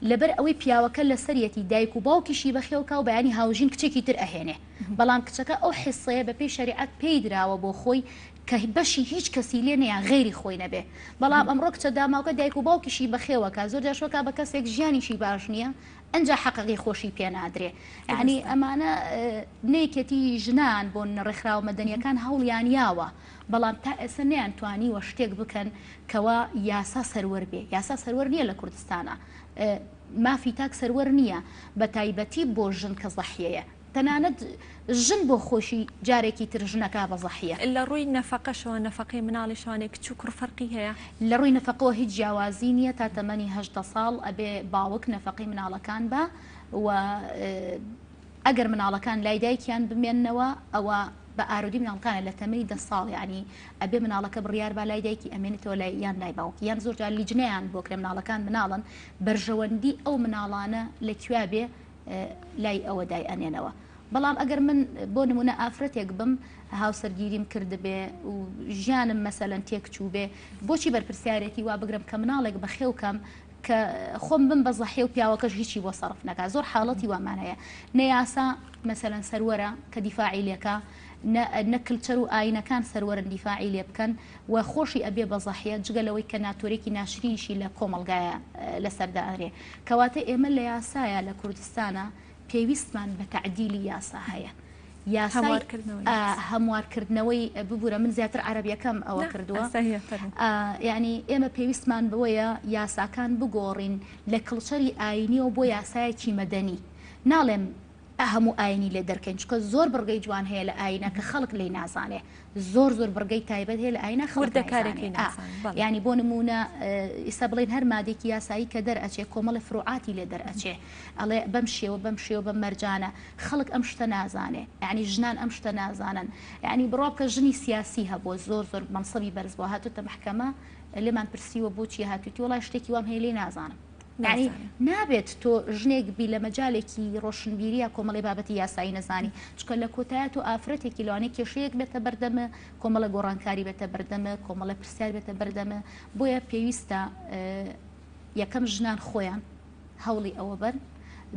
لەبەر ئەوەی پیاوەکە لە سەرەتی دایک و باوکیشی بەخێوکە و بەیانی هاوژین کچێکی تر ئەهێنێ بەڵام کچەکە ئەو حسەیە بە پێی شەریعەت پێی دراوە بۆ خۆی کە بەشی هیچ کەسی لێ نەیان غێری خۆی نەبێ بەڵام ئەمڕۆ کچە داماوکە دایک و باوکیشی بەخێوەکە زۆر جاشوەکە بە کەسێک ژیانیشی باش نییە ئەنجا حەقەقی خۆشی پێ نادرێ یعنی ئەمانە نەیەکێتی ژنان بۆ ڕێکخراوە مەدەنیەکان هەوڵیان یاوە بەڵام تا ئێستا نەیانتوانیوە شتێک بکەن کەوا یاسا سەروەر بێ یاسا سەروەر نییە لە کوردستانە مافی تاک سەروەر نییە بە تایبەتی بۆ ژن کە زەحیەیە تەنانەت ژن بۆ خۆشی جارێکی تر ژنەکە بە زەحیە لە ڕووی نەفەقەشەوە نەفەقەی مناڵی شوانێک کچ و کوڕ فەرقی هەیە لە ڕووی نەفەقەوە هیچ جیاوازی نییە تا تەمەنی 18 ساڵ ئەبێ باوک نەفەقەی مناڵەکان بە و ئەگەر مناڵەکان لای دایکیان بمێننەوە ئەوە بە ئارودی مناڵەکانە لە تەمەنی 10 ساڵ ینی ئەبێ مناڵەکە بڕیار با لای دایکی ئەمێنێتەوە لای یان لای باوک یان زۆر جار لیجنەیان بۆ کرێ مناڵەکان مناڵن بەرژەوەندی ئەو مناڵانە لەکوێ بێ لای ئەوە دای ئەنێنەوە بەڵام ئەگەر من بۆ نمونە ئافرەتێک بم هاوسەرگیریم کردبێ و ژیانم مەسەلەن تێکچوو بێ بۆچی بەرپرسیارەتی وا بگرم کە مناڵێک بەخێوکەم کە خۆم بم بە زەحێ و پیاوەکەش هیچی بۆ سەرف نەکا زۆر حاڵەتی وامانەیە نەیاسا مەسەلەن سەروەرە کە دیفاعی لێکە نەکلچەر و ئاینەکان سەروەرن دیفاعی لێ بکەن و خۆشی ئەبێ بە زەحیە جگەلەوەی کە ناتۆرێکی ناشرینشی لە کۆمەلگایە لەسەردا ئەرێ کەواتە ئێمە لە یاسایە لە کوردستانە پێویستمان بە تعدیلی یاسا هەیە هەموارکردنەوەی ببوورە من زیاتر عەرەبیەکەم ئەوە کردووە یعنی ئێمە پێویستمان بەوەیە یاساکان بگۆڕین لە کڵچەری ئاینیەوە بۆ یاسایەکی مەدەنی ناڵێم هەموو ئاینی لێ دەرکەین چکە زۆر بڕگەی جوان هەیە لە ئاینە کە خەڵک لی نازانێ زۆر بڕگەی تایبەت هەیە لە ئاینە خەڵکەکارێکی ینی بۆ نمونە ئێستا بڵێن هەر مادێکی یاسایی کە دەرئەچێ کۆمەڵە فروعاتی لێ دەرئەچێ ئەڵێ بەم شێوە بەم مەرجانە خەڵک ئەم شتە نازانێ یعنی ژنان ئەم شتە نازانن یعنی بڕۆ بکە ژنی سیاسی هەبووە زۆر منسەبی بەرز بۆ هاتوتە محکەمە لێمان پرسیوە بۆچی هاتووی وڵای شتێکی وام هەیە لێ نازانم يعني نابێت تۆ ژنێک بی لە مەجالێکی ڕۆشنبیریە کۆمەڵی بابەتی یاسایی نەزانی چکە لە کۆتایەت و ئافرەتێکی لەوانەیە کێشەیەک بێتە بەردەمە کۆمەڵە گۆڕانکاری بێتە بەردەمە کۆمەڵە پرسیار بێتە بەردەمە بۆیە پێویستە یەکەم ژنان خۆیان هەوڵی ئەوە بن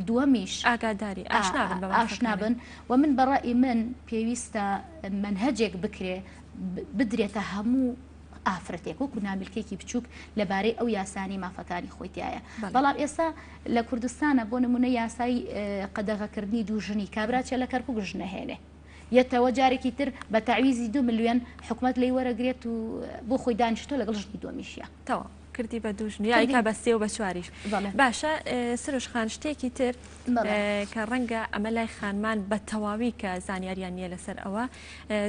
دووەمیش ئاگاداری ئاشنا بن و من بەڕای من پێویستە منهەجێک بکرێ بدرێتە هەموو ئافرەتێک وەکو نامیلکێکی بچووک لەبارەی ئەو یاسانی مافەکانی خۆیتیایە بەڵام ئێستا لە کوردستانە بۆ نمونە یاسای قەدەغەکردنی دوو ژنی کابراچێ لە کەرکووک ژنەهێنێ یەتەوە جارێکی تر بە تعویزی 2 ملیۆن حکومەت لی وەرەگرێت و بۆ خۆی دانیشتۆ لەگەڵ ژنی دووەمیشیە تەوا کردی بە دوژن یاکە بە سێ و بە چواریش باشە سروش خان شتێکی تر کە ڕەنگە ئەمە لای خانمان بە تەواوی کە زانیاریان نییە لەسەر ئەوە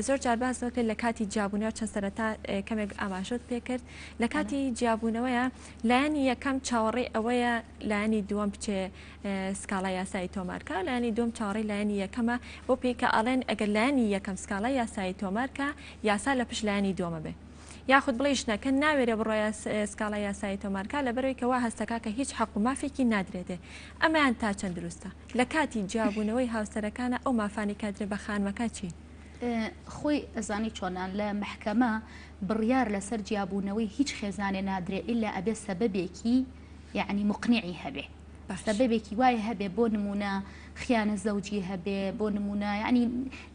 زۆر جار باس دەکرێت لە کاتی جیابوونەوە چەند سەرەتا کەمێک ئاماژۆت پێکرد لە کاتی جیابوونەوەیە لایەنی یەکەم چاوەڕێ ئەوەیە لایەنی دووەم بچێ سکاڵای یاسایی تۆمارکە لایەنی دوم چاوەڕێی لایەنی یەکەمە بۆ پێیکە ئەڵێن ئەگەر لایەنی یەکەم سکاڵای یاسایی تۆمارکە یاسا لە پشت لایەنی دووەمە بێ یاخود بڵێ ژنەکە ناوێرە بڕۆیە سکاڵای یاسایی تۆمارکە لەبەرەوەی کەوا هەستەکە کە هیچ حەق و مافێکی نادرێتێ ئەمەیان تا چەند دروستە لە کاتی جیابوونەوەی هاوسەرەکانە ئەو مافانی کادرێ بە خانمەکە چی؟ خۆی ئەزانی چۆنان لە محکەمە بڕیار لەسەر جیابوونەوەی هیچ خێزانێ نادرێ ئللا ئەبێ سەبەبێکی یعنی مقنعی هەبێ سەبەبێکی وایە هەبێ بۆ نمونە خیانە زەوجی هەبێ بۆ نمونە ینی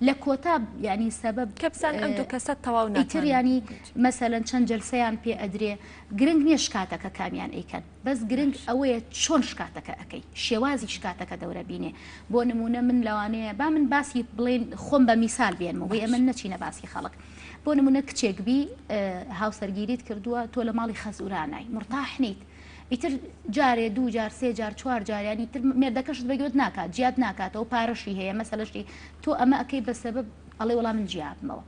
لە کۆتا ینی سەبەب کەپسان ئەم دوو کەسە تەواو ناتر ینی مەسەلەن چەند جەلسەیان پێ ئەدرێ گرنگ نییە شکاتەکە کامیان ئەیکەن بەس گرنگ ئەوەیە چۆن شکاتەکە ئەەکەی شێوازی شکاتەکە دەورە بینێ بۆ نمونە من لەوانەیە با من باسی بڵێن خۆم بە میسال بێنمەوە ئەمە نەچینە باسی خەڵک بۆ نمونە کچێک بی هاوسەرگیریت کردووە تۆ لە ماڵی خەزورانای مرتاح نیت ئیتر جارێ 2 جار 3 جار 4 جاریانی تر مێردەکەشت بەگوێت ناکات جیاد ناکاتەوە پارەشی هەیە مەسەلەشی تۆ ئەمە ئەەکەی بە سەبەب ئەڵێ وەڵام من جیابمەوە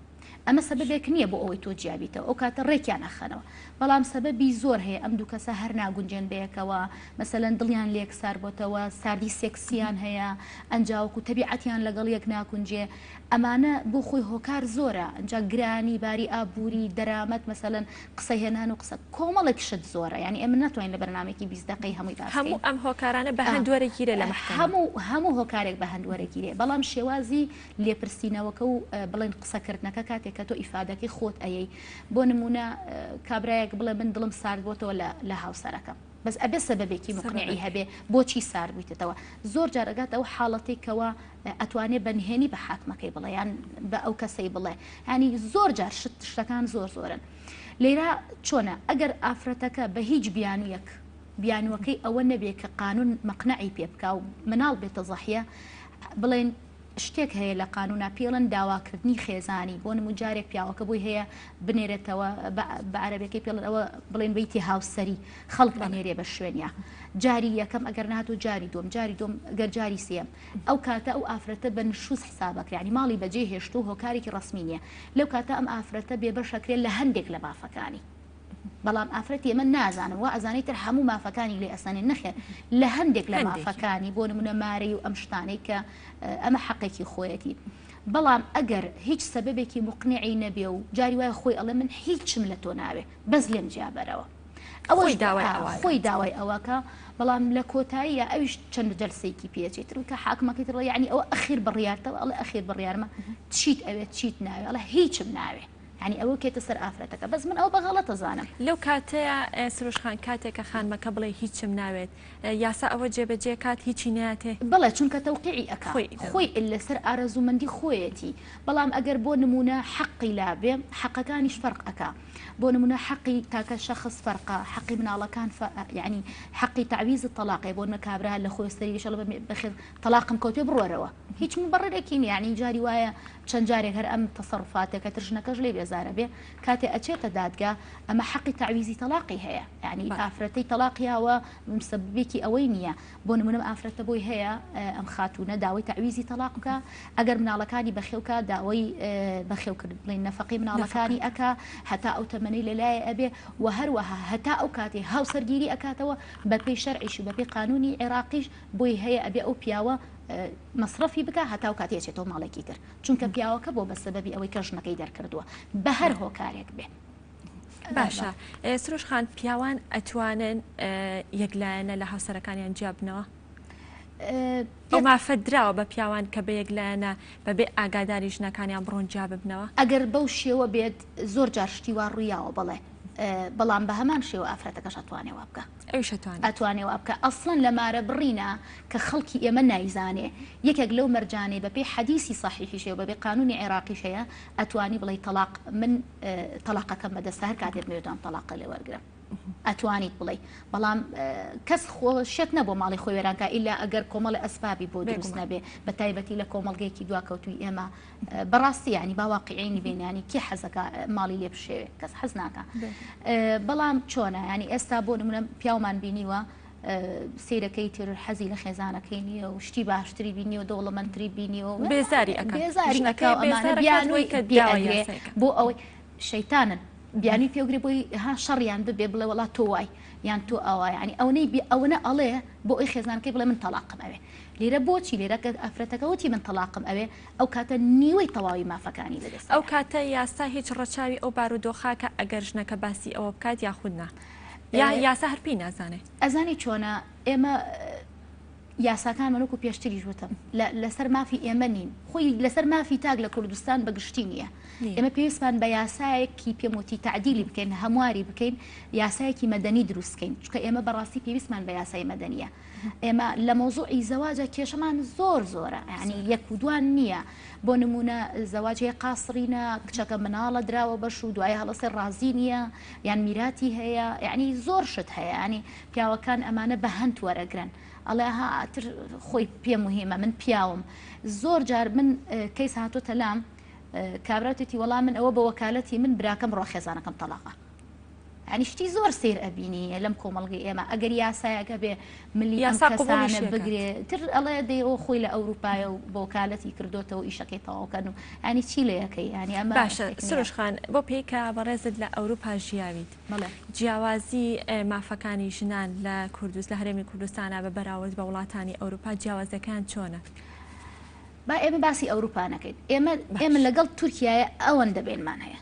ئەمە سەبەبێک نییە بۆ ئەوەی تۆ جیابیتەوە ئەو کاتە ڕێکیان نەخەنەوە بەڵام سەبەبی زۆر هەیە ئەم دوو کەسە هەر ناگونجێن بەیەکەوە مەسەلەن دڵیان لێک سار بۆتەوە ساردی سێکسیان هەیە ئەنجاوکو تەبیعەتیان لەگەڵ یەک ناکونجێ ئەمانە بۆ خۆی هۆکار زۆرە ئەنجا گرانی باری ئابووری دەرامەت مەسەلەن قسەی هێنان و قسە کۆمەڵێک شت زۆرە ینی ئەمە ناتوانین لە بەرنامێکی 20 دقەی هەمووی باس هەموو ئەم هۆکارانە بە هەندوەرەگیرە لە هەموو هۆکارێک بە هەندوەرەگیرێ بەڵام شێوازی لێپرسینەوەکە و بڵێن قسەکردنەکە کاتێک کە تۆ ئیفادەکەی خۆت ئەیەی بۆ نمونە کابرایەک بڵێ من دڵم سارد بۆتەوە لە هاوسەرەکەم بەس ئەبێ سەبەبێکی مقنعی هەبێ بۆچی سار بوویتەوە زۆر جارەگات ئەو حاڵەتێکەوە ئەتوانێت بەنهێنی بە حاکمەکەی بڵێ یان بە ئەو کەسەی بڵێ ینی زۆر جار شتەکان زۆرن لێرا چۆنە ئەگەر ئافرەتەکە بە هیچ بیانوەکەی ئەوە نەبێت کە قانون مەقنعی پێ بکە و مناڵ بێتە زەحیە بڵێن شتێک هەیە لە قانونا پێڵەن داواکردنی خێزانی بۆ نموجارێک پیاوەکە بۆی هەیە بنێرێتەوە بە عەرەبیەکەی پێڵن ئەوە بڵێن بیتی هاوسەری خەڵک ئەنێرێ بە شوێنیا جاری یەکەم ئەگەر نهاتۆ جاری دوم گەر جاری سێم ئەو کاتە ئەو ئافرەتە بە نشوز حسابەکرێ ینی ماڵی بەجێ هێشتو هۆکارێکی ڕسمی نییە لەو کاتە ئەم ئافرەتە بێبەشەکرێت لە هەندێک لە مافەکانی بەڵام ئافرەتی ئێمە نازانم وا ئەزانەی تر هەموو مافەکانی لێ ئەسانێن نەخێت لە هەندێک لە مافەکانی بۆ نمونە مارەی و ئەم شتانەی کە ئەمە حەقێکی خۆیەتی بەڵام ئەگەر هیچ سەبەبێکی مقنعی نەبێ و جاری وایە خۆی ئەڵێ من هیچم لە تۆ ناوێ بەس لێم جیابەرەوە ئەوەی خۆی داوای ئەوەکە بەڵام لە کۆتاییە ئەویش چەند جەلسەیەکی پێچێتتر کە حاکمەکەی تڕ یعنی ئەوە ئەخیر بڕیارتەوە ئەڵێ ئەخیر بڕیارمە چیت ئەوێت چیت ناوێ ئەڵە هیچم ناوێ ینی ئەوە کێتە سەر ئافرەتەکە بەس من ئەو بەغەڵەتە زانم لەو کاتەیە سروشخان کاتێکە خانمەکە بڵێ هیچم ناوێت یاسا ئەوە جێبەجێ کات هیچی ناتێ بڵێ چونکە تەوقیعی ئەکا خۆی لەسەر ئارەزوومەندی خۆیەتی بەڵام ئەگەر بۆ نمونە حەقی لابێ حەقەکانیش فەرق ئەکا بۆ نمونە حەقی تاکە شەخص فەرقا حەقی مناڵەکان ینی حەقی تعویز تەلاقی بۆ نەکابرا لە خۆی سەری شەڵ بەخێر تەلاقم کەوتێ بڕوەرەوە هیچ مبەڕێکی یعنی جاری وایە چەند جارێک هەر ئەم تەسەڕفاتێکە ترژنەکەش لێ بێزارە بێ کاتێ ئەچێتە دادگا ئەمە حەقی تعویزی تەلاقی هەیە ینی ئافرەتەی تەلاقیاوە مسببێکی ئەوەی نییە بۆ نمونە ئافرەتە بۆی هەیە ئەم خاتونە داوای تعویزی تەلاق بکە ئەگەر مناڵەکانی بەخێوکە داوای بەخێوکرد بڵین نەفەقی مناڵەکانی ئەکا هەتا ئەو تەمەنەی لەلایە ئەبێ و هەروەها هەتا ئەو کاتێ هاوسەرگیری ئەکاتەوە بەپێی شەرعیش و بەپێی قانونی عێراقیش بۆی هەیە ئەبێ ئەو پیاوە مەصرفی بکە هەتا و کاتێچێتەوە ماڵێکی کرد چونکە پیاوەکە بۆ بەسەبەبی ئەوەی کە ژنەکەی دەرکردووە بە هەر هۆکارێک بێ باشە سروشخان پیاوان ئەتوانن یەکلایەنە لە هاوسەرەکانیان جیابنەوە ئەو مافەت دراوە بە پیاوان کە بە یەکلایەنە بەبێ ئاگاداری ژنەکانیان بڕۆن جیا ببنەوە ئەگەر بەو شێوە بێت زۆر جار شتی وا ڕوویاوە بڵێ بەڵام بە هەمان شێوە ئافرەتەکەش ئەتوانێەوە بکە ئەتوانێەوە بکە ئەسڵەن لە مارە بڕینە کە خەڵکی ئێمە نایزانێ یەکێک لەو مەرجانێ بەپێی حەدیسی صحیحی شێ و بەبێ قانونی عێراقیش هەیە ئەتوانی بڵێ تەلاق من تەلاقەکەم بەدەستە هەر کاتێک نوێتوان تەلاقە لێ وەرگرم ئەتوانیت بڵێ بەڵام کەس خۆشێت نەبوو ماڵی خۆی وێرانکە ئیلا ئەگەر کۆمەڵی ئەسبابی بۆ دروست نەبێ بە تایبەتی لە کۆمەڵگەیەکی دواکەوتوی ئێمە بەڕاستی ینی باواقعینی بینانی کێ حەزەکە ماڵی لێ بشێوێ کەس حەز ناکە بەڵام چۆنە ینی ئێستا بۆ نمونە پیاومان بینیوە سیرەکەی تر حەزی لە خێزانەکەی نییە و شتی باشتری بینی و دەوڵەمەندتری بینیەوە بێزاری بۆ ئەوەی شەیتانن بیانی پێگری بۆی ها شەڕیان ببێ بڵێ وڵا تۆ وای یان تۆ ئەوە ینی ئەوەنە ئەڵێ بۆ ئەوی خێزانەکەی بڵێ من تەلاقم ئەوێ لێرە بۆچی لێرە کە ئافرەتەکەوتی من تەلاقم ئەوێ ئەو کاتە نیوەی تەواوی مافەکانی لەدەست ئەو کاتە یاستا هیچ ڕەچاوی ئەو بارودۆخاکە ئەگەر ژنەکە باسی ئەوە بکات یاخودنا یا یاسا هەرپی نازانێت ئەزانی چۆنە ئێمە یاساکان منوەکو پێشتری ژوتم لەسەر مافی ئێمە نین خۆی لەسەر مافی تاک لە کوردستان بەگشتی نییە ئێمە پێویستمان بە یاسایەکی پێموتی تعدیلی بکەین هەمواری بکەین یاسایەکی مەدەنی دروستکەین چکە ئێمە بەڕاستی پێویستمان بە یاسای مەدەنیە ئێمە لە مۆزوعی زەواجە کێشەمان زۆرە ینی یەک و دوان نییە بۆ نمونە زەواجەیە قاسڕینە کچەکە مناڵە دراوە بەش و دوای هەڵەسەر ڕازی نییە یان میراتی هەیە یعنی زۆر شت هەیە ینی پیاوەکان ئەمانە بە هەند وەرەگرن ئەڵێ هاتر خۆی پێم مهمە من پیاوم زۆر جار من کەیس هاتۆتە لام کابراوتێتی وەڵام من ئەوە بە وەکالەتی من براکەم ڕۆ خێزانەکەم تەلاقە ینی شتی زۆر سیر ئەبینی لەم کۆمەڵگەی ئێمە ئەگەر یاسایەکە بێ ملی کەسانە بگرێ تر ئەڵێ دەیەوە خۆی لە ئەوروپایە و بۆ وکالەتی کردوتەوە ئیشەکەی تەواوکەن و ینی چی لە یەکەی ینی ئەمە باشە سروشخان بۆ پێیکە بەڕێزت لە ئەوروپا ژیاویت جیاوازی مافەکانی ژنان لە کوردست لە هەرێمی کوردستانە بە بەراورد بە وڵاتانی ئەوروپا جیاوازەکان چۆنە؟ با ئێمە باسی ئەوروپا نەکەین ئێمە لەگەڵ تورکیایە ئەوەندە بێنمان هەیە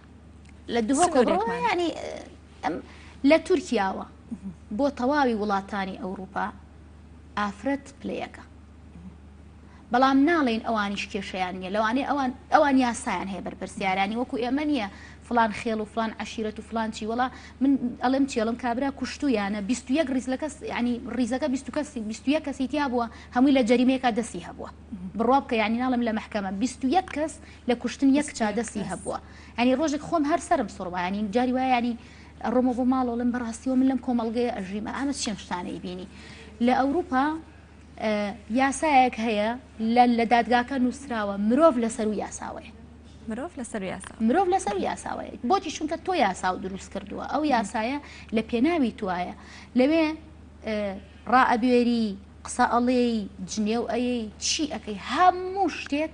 لە دووەکە ینی لە تورکیاوە بۆ تەواوی وڵاتانی ئەوروپا ئافرەت پلەیەکە بەڵام ناڵێن ئەوانیش کێشەیان نیە لەوانەیە ئەوان یاسایان هەیە بەرپرسیارانی وەکو ئێمە نییە فلان خێڵ و فلان عشیرەت و فلان چی وڵا من ئەڵێم چێڵم کابرا کوشتویانە 21 ڕیز لە کەس ینی ڕیزەکە 21 کەسیتیا بووە هەمووی لە جەریمەیەکە دەستی هەبووە بڕوا بکە ینی ناڵم لە مەحکەمە 21 کەس لە کوشتن یەک چا دەستی هەبووە ینی ڕۆژێک خۆم هەر سرم سوڕما ینی جاری وایە ینی ڕۆمە بۆ ماڵەوەڵم بەڕاستیەوە من لەم کۆمەڵگەیە ئەژیمە ئەمە چێم شتانەی بینی لە ئەوروپا یاسایەک هەیە لە دادگاکە نووسراوە مرۆڤ لەسەر و یاساوەیە مرۆڤ لەسەر یاسا مرۆڤ لەسەر یاساوەیە بۆچی چونکە تۆ یاسا و دروست کردووە ئەو یاسایە لە پێناوی توایە لەوێ ڕائەبوێری قسە ئەڵێی جنێو ئەی چی ئەەکەی هەموو شتێک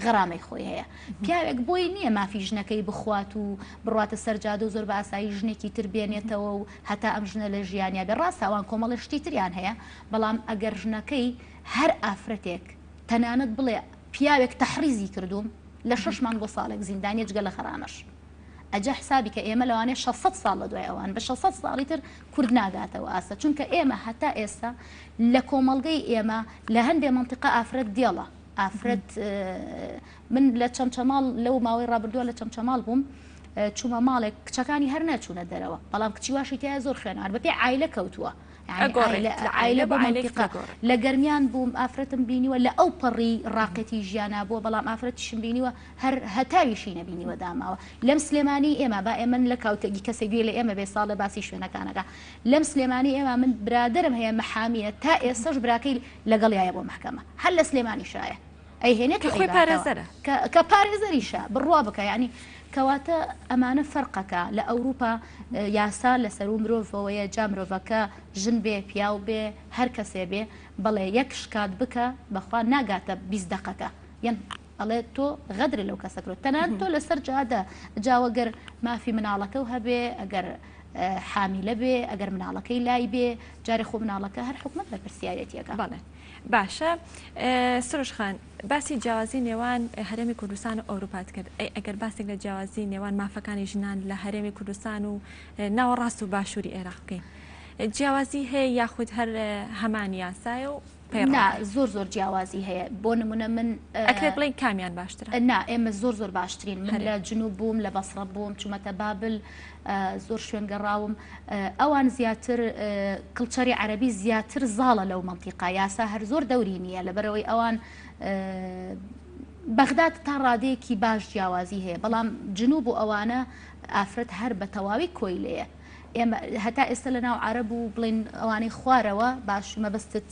غەرامەی خۆی هەیە پیاوێک بۆی نییە مافی ژنەکەی بخوات و بڕاتە سەرجادە و زۆر بە ئاسایی ژنێکی تر بێنێتەوە و هەتا ئەم ژنە لە ژیانیا بێ ڕاستاوان کۆمەڵی شتی تریان هەیە بەڵام ئەگەر ژنەکەی هەر ئافرەتێک تەنانەت بڵێ پیاوێک تەحریزی کردوم لە 6 مانگ بۆ ساڵێک زیندانیە جگە لە خەرامەش ئەجا حسابی کە ئێمە لەوانێ 600 ساڵ لە دوای ئەوان بە 600 ساڵی تر کورد ناگاتەوە ئاستا چونکە ئێمە هەتا ئێستا لە کۆمەڵگەی ئێمە لە هەندێک منطقە ئافرەت دێڵە ئافرەت من لە چەمچەماڵ لەو ماوەی ڕابردووە لە چەمچەماڵ بووم چوومە ماڵێک کچەکانی هەر ناچوونە دەرەوە بەڵام کچی واشی تایە زۆر خوێنوار بەپێ عایلە کەوتووە عایلە بۆ منطقە لە گەرمیان بووم ئافرەتم بینیوە لە ئەو پەڕی ڕاقەتی ژیانە بووە بەڵام ئافرەتیشم بینیوە هەر هەتاویشی نەبینیوە داماوە لەم سلێمانی ئێمە با ئێمە لە کاوتەگی کەسێک گوێ لە ئێمە بێ ساڵە باسی شوێنەکانەکە لەم سلێمانی ئێمە من برادرم هەیە مەحامیە تا ئێستاش براکەی لەگەڵیایە بۆ محکەمە هەر لە سلێمانی شایە ئەیهێنێت خۆی پارێزەرە کە پارێزەریشە بڕوا بکە ینی کەواتە ئەمانە فەرقەکە لە ئەوروپا یاسا لەسەر و مرۆڤەوەیە جا مرۆڤەکە ژن بێ پیاو بێ هەر کەسێ بێ بەڵێ یەک شکات بکە بەخوا ناگاتە 20 دقەکە یان ئەڵێ تۆ غەدر لەو کەسەکرۆ تەنان تۆ لەسەر جادە جاوەگەر مافی مناڵەکە و هەبێ ئەگەر حامیلە بێ ئەگەر مناڵەکەی لای بێ جارێ خۆ مناڵەکە هەر حکومت بە پرسیارەتیەکە بەڵێ باشە سروشخان باسی جیاوازی نێوان هەرێمی کوردستان و ئەوروپات کرد ئەگەر باسێک لە جیاوازی نێوان مافەکانی ژنان لە هەرێمی کوردستان و ناوەڕاست و باشووری عێراق بکەین جیاوازی هەیە یاخود هەر هەمان یاسایە و زۆر جیاوازی هەیە بۆ نمونە من ئەکرێت بڵێن کامیان باشترە نا ئێمە زۆر باشترین من لە جنوب بووم لە بەسڕە بووم چوومەتە بابل زۆر شوێن گەڕاوم ئەوان زیاتر کڵچەری عەرەبی زیاتر زاڵە لەو مەنتیقا یاسا هەر زۆر دەوری نییە لەبەرەوەی ئەوان بەغداد تا ڕادەیەکی باش جیاوازی هەیە بەڵام جنوب و ئەوانە ئافرەت هەر بە تەواوی کۆی لێیە ئێمە هەتا ئێستا لە ناو عەرەب و بڵێن ئەوانەی خوارەوە باش مەبەستت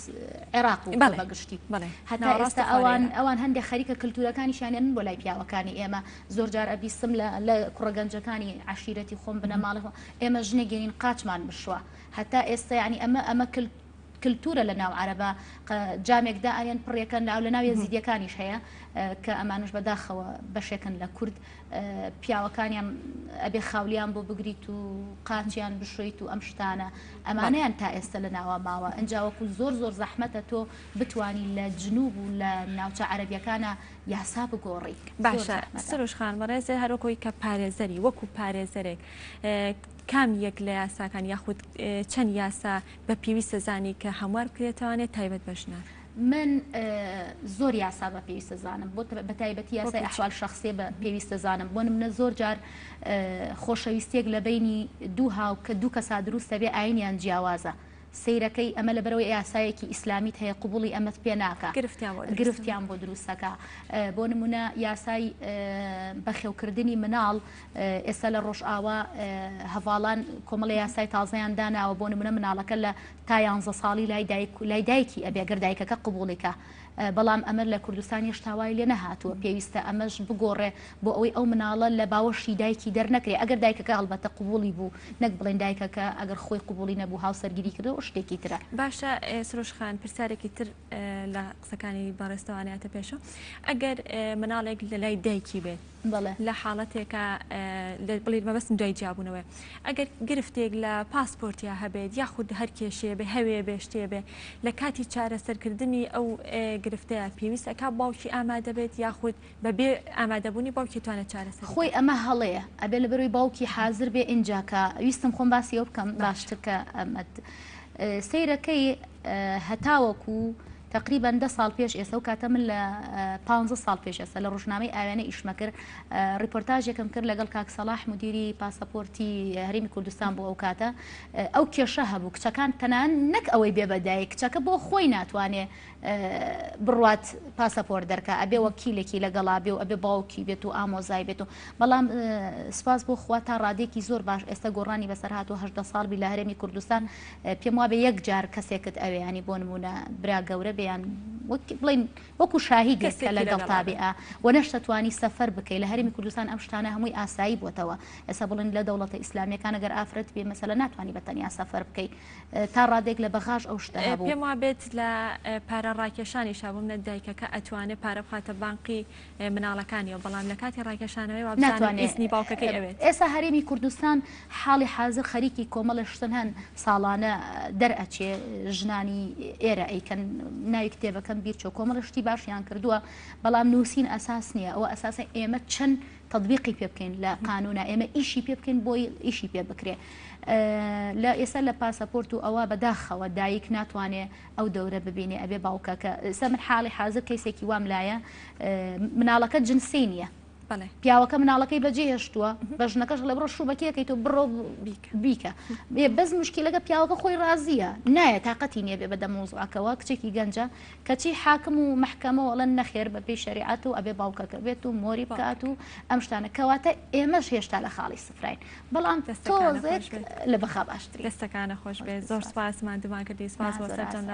عێراق و بەگشتی هەتا ئێستا ئەوان هەندێک خەریکە کللتورەکانیشانێن بۆ لای پیاوەکانی ئێمە زۆر جار ئەبیستم لە کوڕەگەنجەکانی عشیرەتی خۆم بنە ماڵی ئێمە ژنێک گەنین قاچمان بشوە هەتا ئێستا ینی ئەمە کللتورە لە ناو عەرەبە جامێکدا ئایەن پڕێکەن ناو لە ناو یەزیدیەکانیش هەیە کە ئەمانش بەداخەوە بەشێکن لە کورد پیاوەکانیان ئەبێ خاولیان بۆ بگریت و قاچیان بشویت و ئەم شتانە ئەمانەیان تا ئێستا لە ناوە ماوە ئەنجاوەکو زۆر زەحمەتە تۆ بتوانی لە جنوب و لە ناوچە عەرەبیەکانە یاسا بگۆڕی باشە سروشخان بەڕێزێ هەروەکۆی کە پارێزەری وەکو پارێزەرێک کام یەک لە یاساکان یاخود چەند یاسا بە پێویستە زانی کە هەموار بکرێتوانێت تایبەت بەژنان من زۆر یاسا بە پێویستە زانم بۆ بە تایبەتی یاسای ئەحوال شەخسیە بە پێویستە زانم بۆ منە زۆر جار خۆشەویستێک لە بینی دوو هاو کە دوو کەسا دروستە بێ ئاینیان جیاوازە سیرەکەی ئەمە لەبەرەوەی یاسایەکی ئیسلامیت هەیە قبوڵی ئەمەت پێ ناکە گرفتیان بۆ دروستەکە بۆ نمونە یاسای بەخێوکردنی مناڵ ئێستا لە ڕۆژئاوا هەڤاڵان کۆمەڵی یاسای تازەیان داناوە بۆ نمونە مناڵەکە لە تا 11 ساڵی لای دایکی ئەبێ گەر دایکەکە قبوڵیکە بەڵام ئەمە لە کوردستانی شتاوای لێ نەهاتووە پێویستە ئەمەش بگۆڕێ بۆ ئەوەی ئەو مناڵە لە باوەشی دایکی دەرنەکرێ ئەگەر دایکەکە هەڵبەتە قبوڵی بوو نەک بڵێن دایکەکە ئەگەر خۆی قبوڵی نەبوو هاوسەرگیری کردەوە شتێکی ترە باشە سروشخان پرسیارێکی تر لە قسەکانی بەڕێستەوانێتە پێشە ئەگەر مناڵێک لە لای دایکی بێت لە حاڵەتێکە بڵێت مەبەستم دوای جیابوونەوە ئەگەر گرفتێک لە پاسپۆرتیا هەبێت یاخود هەر کێشێ بێ هەوێ بێ شتێ بێ لە کاتی چارەسەرکردنی ئەو گرفتەیە پێویستەکە باوکی ئامادە بێت یاخود بەبێ ئامادەبوونی باوکی توانێت چارەسەر خۆی ئەمە هەڵەیە ئەبێ لە بەروی باوکی حازر بێ ئینجاکە ویستم خۆم باسی ئەو بکەم باشتر کە ئەمەد سەیرەکەی هەتاوەکو تقریبا 10 ساڵ پێش ئێستا و کاتە من لە 15 ساڵ پێش ئێستا لە ڕۆژنامەی ئاوێنە ئیشمە کرد ڕیپۆرتاژێکم کرد لەگەڵ کاک سەلاح مدیری پاسەپۆرتی هەرێمی کوردستان بۆ ئەو کاتە ئەو کێشە هەبوو کچەکان تەنان نەک ئەوەی بێبەدایە کچەکە بۆ خۆی ناتوانێ بڕوات پاسەپۆر دەرکە ئەبێ وەکیلێکی لەگەڵا بێ و ئەبێ باوکی بێت و ئامۆزای بێت و بەڵام سپاس بۆ خوا تا ڕادێکی زۆر باش ئێستا گۆڕانی بەسەر هاتووە 18 ساڵ بی لە هەرێمی کوردستان پێم وابێ یەک جار کەسێکت ئەوێ ینی بۆ نمونە برا گەورە بێیان بڵین وەکو شاهیدێک کە لەگەڵ تابێ و نەشتەتوانی سەفەر بکەی لە هەرێمی کوردستان ئەم شتانە هەمووی ئاسایی بووەتەوە ئێستا بڵین لە دەوڵەتە ئیسلامیەکان ئەگەر ئافرەت بێ مەسەلە ناتوانانی بەتەنیا سەفەر بکەی تا ڕادێک لە بەغاژ ئەو شتە هەبوو پێم وابێت لە پارە ڕاکێشانی شابووم نەدایکەکە ئەتوانێت پارە بخاتە بانقی مناڵەکانیەوە بەڵام لە کاتی ڕاکێشانەوەی وابزانانی باوکەکەی ئەوێت ئێستا هەرێمی کوردستان حاڵی حاضر خەریکی کۆمەڵە شتن هەن ساڵانە دەرئەچێ ژنانی ئێرە ئەیکەن ناوی کتێبەکەم بیرچۆ کۆمەڵە شتی باشیان کردووە بەڵام نووسین ئەساس نییە ئەوە ئەساسە ئێمە چەند تطبیقی پێ بکەین لە قانونە ئێمە ئیشی پێ بکەین بۆی ئیشی پێ بکرێ لە ئێستا لە پاسەپۆرت و ئەوە بەداخەوە دایک ناتوانێ ئەو دەورە ببینێ ئەبێ باوکەکە ئێستا من حاڵی حاضر کەیسێکی وام لایە مناڵەکە جنسی نییە پیاوەکە مناڵەکەی بەجێ هێشتووە بە ژنەکەش لە بڕۆ شوبەکەیەکەیت و بڕۆ بیکە بەس مشکلەکە پیاوەکە خۆی ڕازیە نایە تااقەتی نییە بێ بەدە مۆزوعەکەەوە کچێکی گەنجە کەچی حاکم و محکەمەوە ئەڵەن نەخێر بە پێی شریعەت و ئەبێ باوکەکە بێت و مۆری بکات و ئەم شتانە کەواتە ئێمەش هێشتا لە خاڵی سفراین بەڵام تۆزێک لە بەخا باشتری دەستەکانە خۆش بێت زۆر سپاسمان دومان کردی سپاس بۆ سەرجەم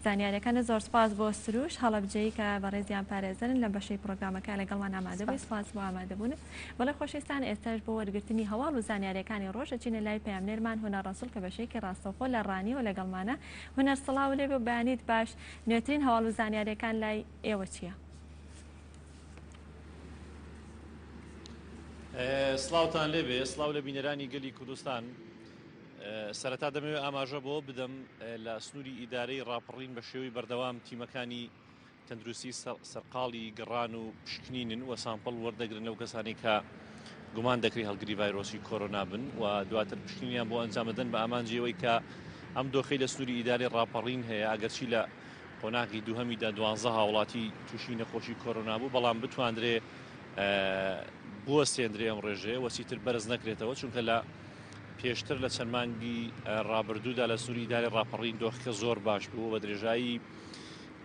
زانیاریەکانە زۆر سپاس بۆ سروش هەڵەبجەی کە بەڕێزیان پارێزن لە بەشەی پرۆگرامەکە لەگەڵمان ئامادە بێ سپاس بۆ ئامادەبوون بەڵێ خۆشەویستان ئێستاش بۆ وەرگرتنی هەواڵ و زانیاریەکانی ڕۆژە چینە لای پەیامنێرمان هونەر ڕەسوڵ کە بەشەیەکی ڕاستەوخۆ لە ڕانی و لەگەڵمانە هونەر سڵاو لێ بێ بەیانیت باش نوێترین هەواڵ و زانیاریەکان لای ئێوە چییە؟ سڵاوتان لێبێ سڵاو لە بینەرانی گەلی کوردستان سەرەتا دەمەوێت ئاماژە بۆ بدەم لە سنووری ئیدارەی ڕاپەڕین بە شێوەی بەردەوام تیمەکانی تەندروستی سەرقاڵی گەڕان و پشکنینن و سامپڵ وەردەگرن لەو کەسانی کە گومان دەکری هەڵگری ڤایرۆسی کۆرۆنا بن و دواتر پشکنینیان بۆ ئەنجامدەن بە ئامانجیەوەی کە ئەم دۆخەی لە سنووری ئیدارەی ڕاپەڕین هەیە ئەگەرچی لە قۆناغی دووهەمیدا 12 هاوڵاتی تووشی نەخۆشی کۆرۆنا بوو بەڵام بتواندرێ بووە سێندرێ ئەم ڕێژێ وەسیتر بەرز نەکرێتەوە چونکە لە پێشتر لە چەند مانگی ڕابردوودا لە سنووری ئیدارەی ڕاپەڕین دۆخەکە زۆر باش بوو بە درێژایی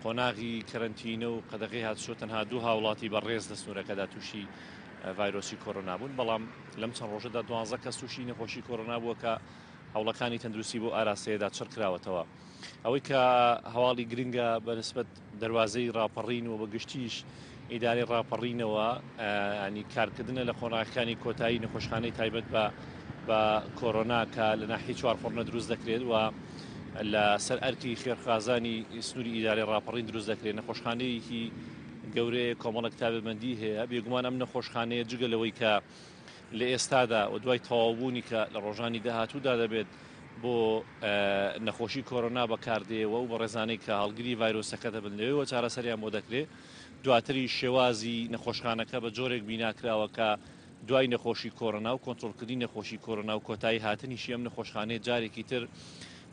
قۆناغی کەرەنتینە و قەدەغی هاتووە تەنها دوو هاوڵاتی بەڕێز لە سنوورەکەدا تووشی ڤایرۆسی کۆرۆنا بوون بەڵام لەم چەند ڕۆژەدا 12 کەس تووشی نەخۆشی کۆرۆنا بووە کە هەوڵەکانی تەندروستی بۆ ئاراستەیەدا چڕ کراوەتەوە ئەوەی کە هەواڵی گرنگە بەنسبەت دەواازەی ڕاپەڕین و بەگشتیش ئیدارەی ڕاپەڕینەوە ینی کارکردنە لە قۆناغەکانی کۆتایی نەخۆشخانەی تایبەت بە کۆرۆنا کە لە ناحیی چوارفۆڕنە دروست دەکرێت و لە سەر ئەرکی خێرخوازانی سنووری ئیدارەی ڕاپەڕین دروست دەکرێت نەخۆشخانەیەکی گەورەیە کۆمەڵک تابەمەندی هەیە بێگومان ئەم نەخۆشخانەیە جگەلەوەی کە لە ئێستادا و دوای تەواوبوونی کە لە ڕۆژانی داهاتوودا دەبێت بۆ نەخۆشی کۆرۆنا بەکاردێەوە و بە ڕێزانەی کە هەڵگری ڤایرۆسەکە دەبنەوەی چارەسەریان بۆ دەکرێت دواتری شێوازی نەخۆشخانەکە بە جۆرێک بیناکراوە کە دوای نەخۆشی کۆرۆنا و کۆنتڕۆلکردنی نەخۆشی کۆرۆنا و کۆتایی هاتنیشی ئەم نەخۆشخانەیە جارێکی تر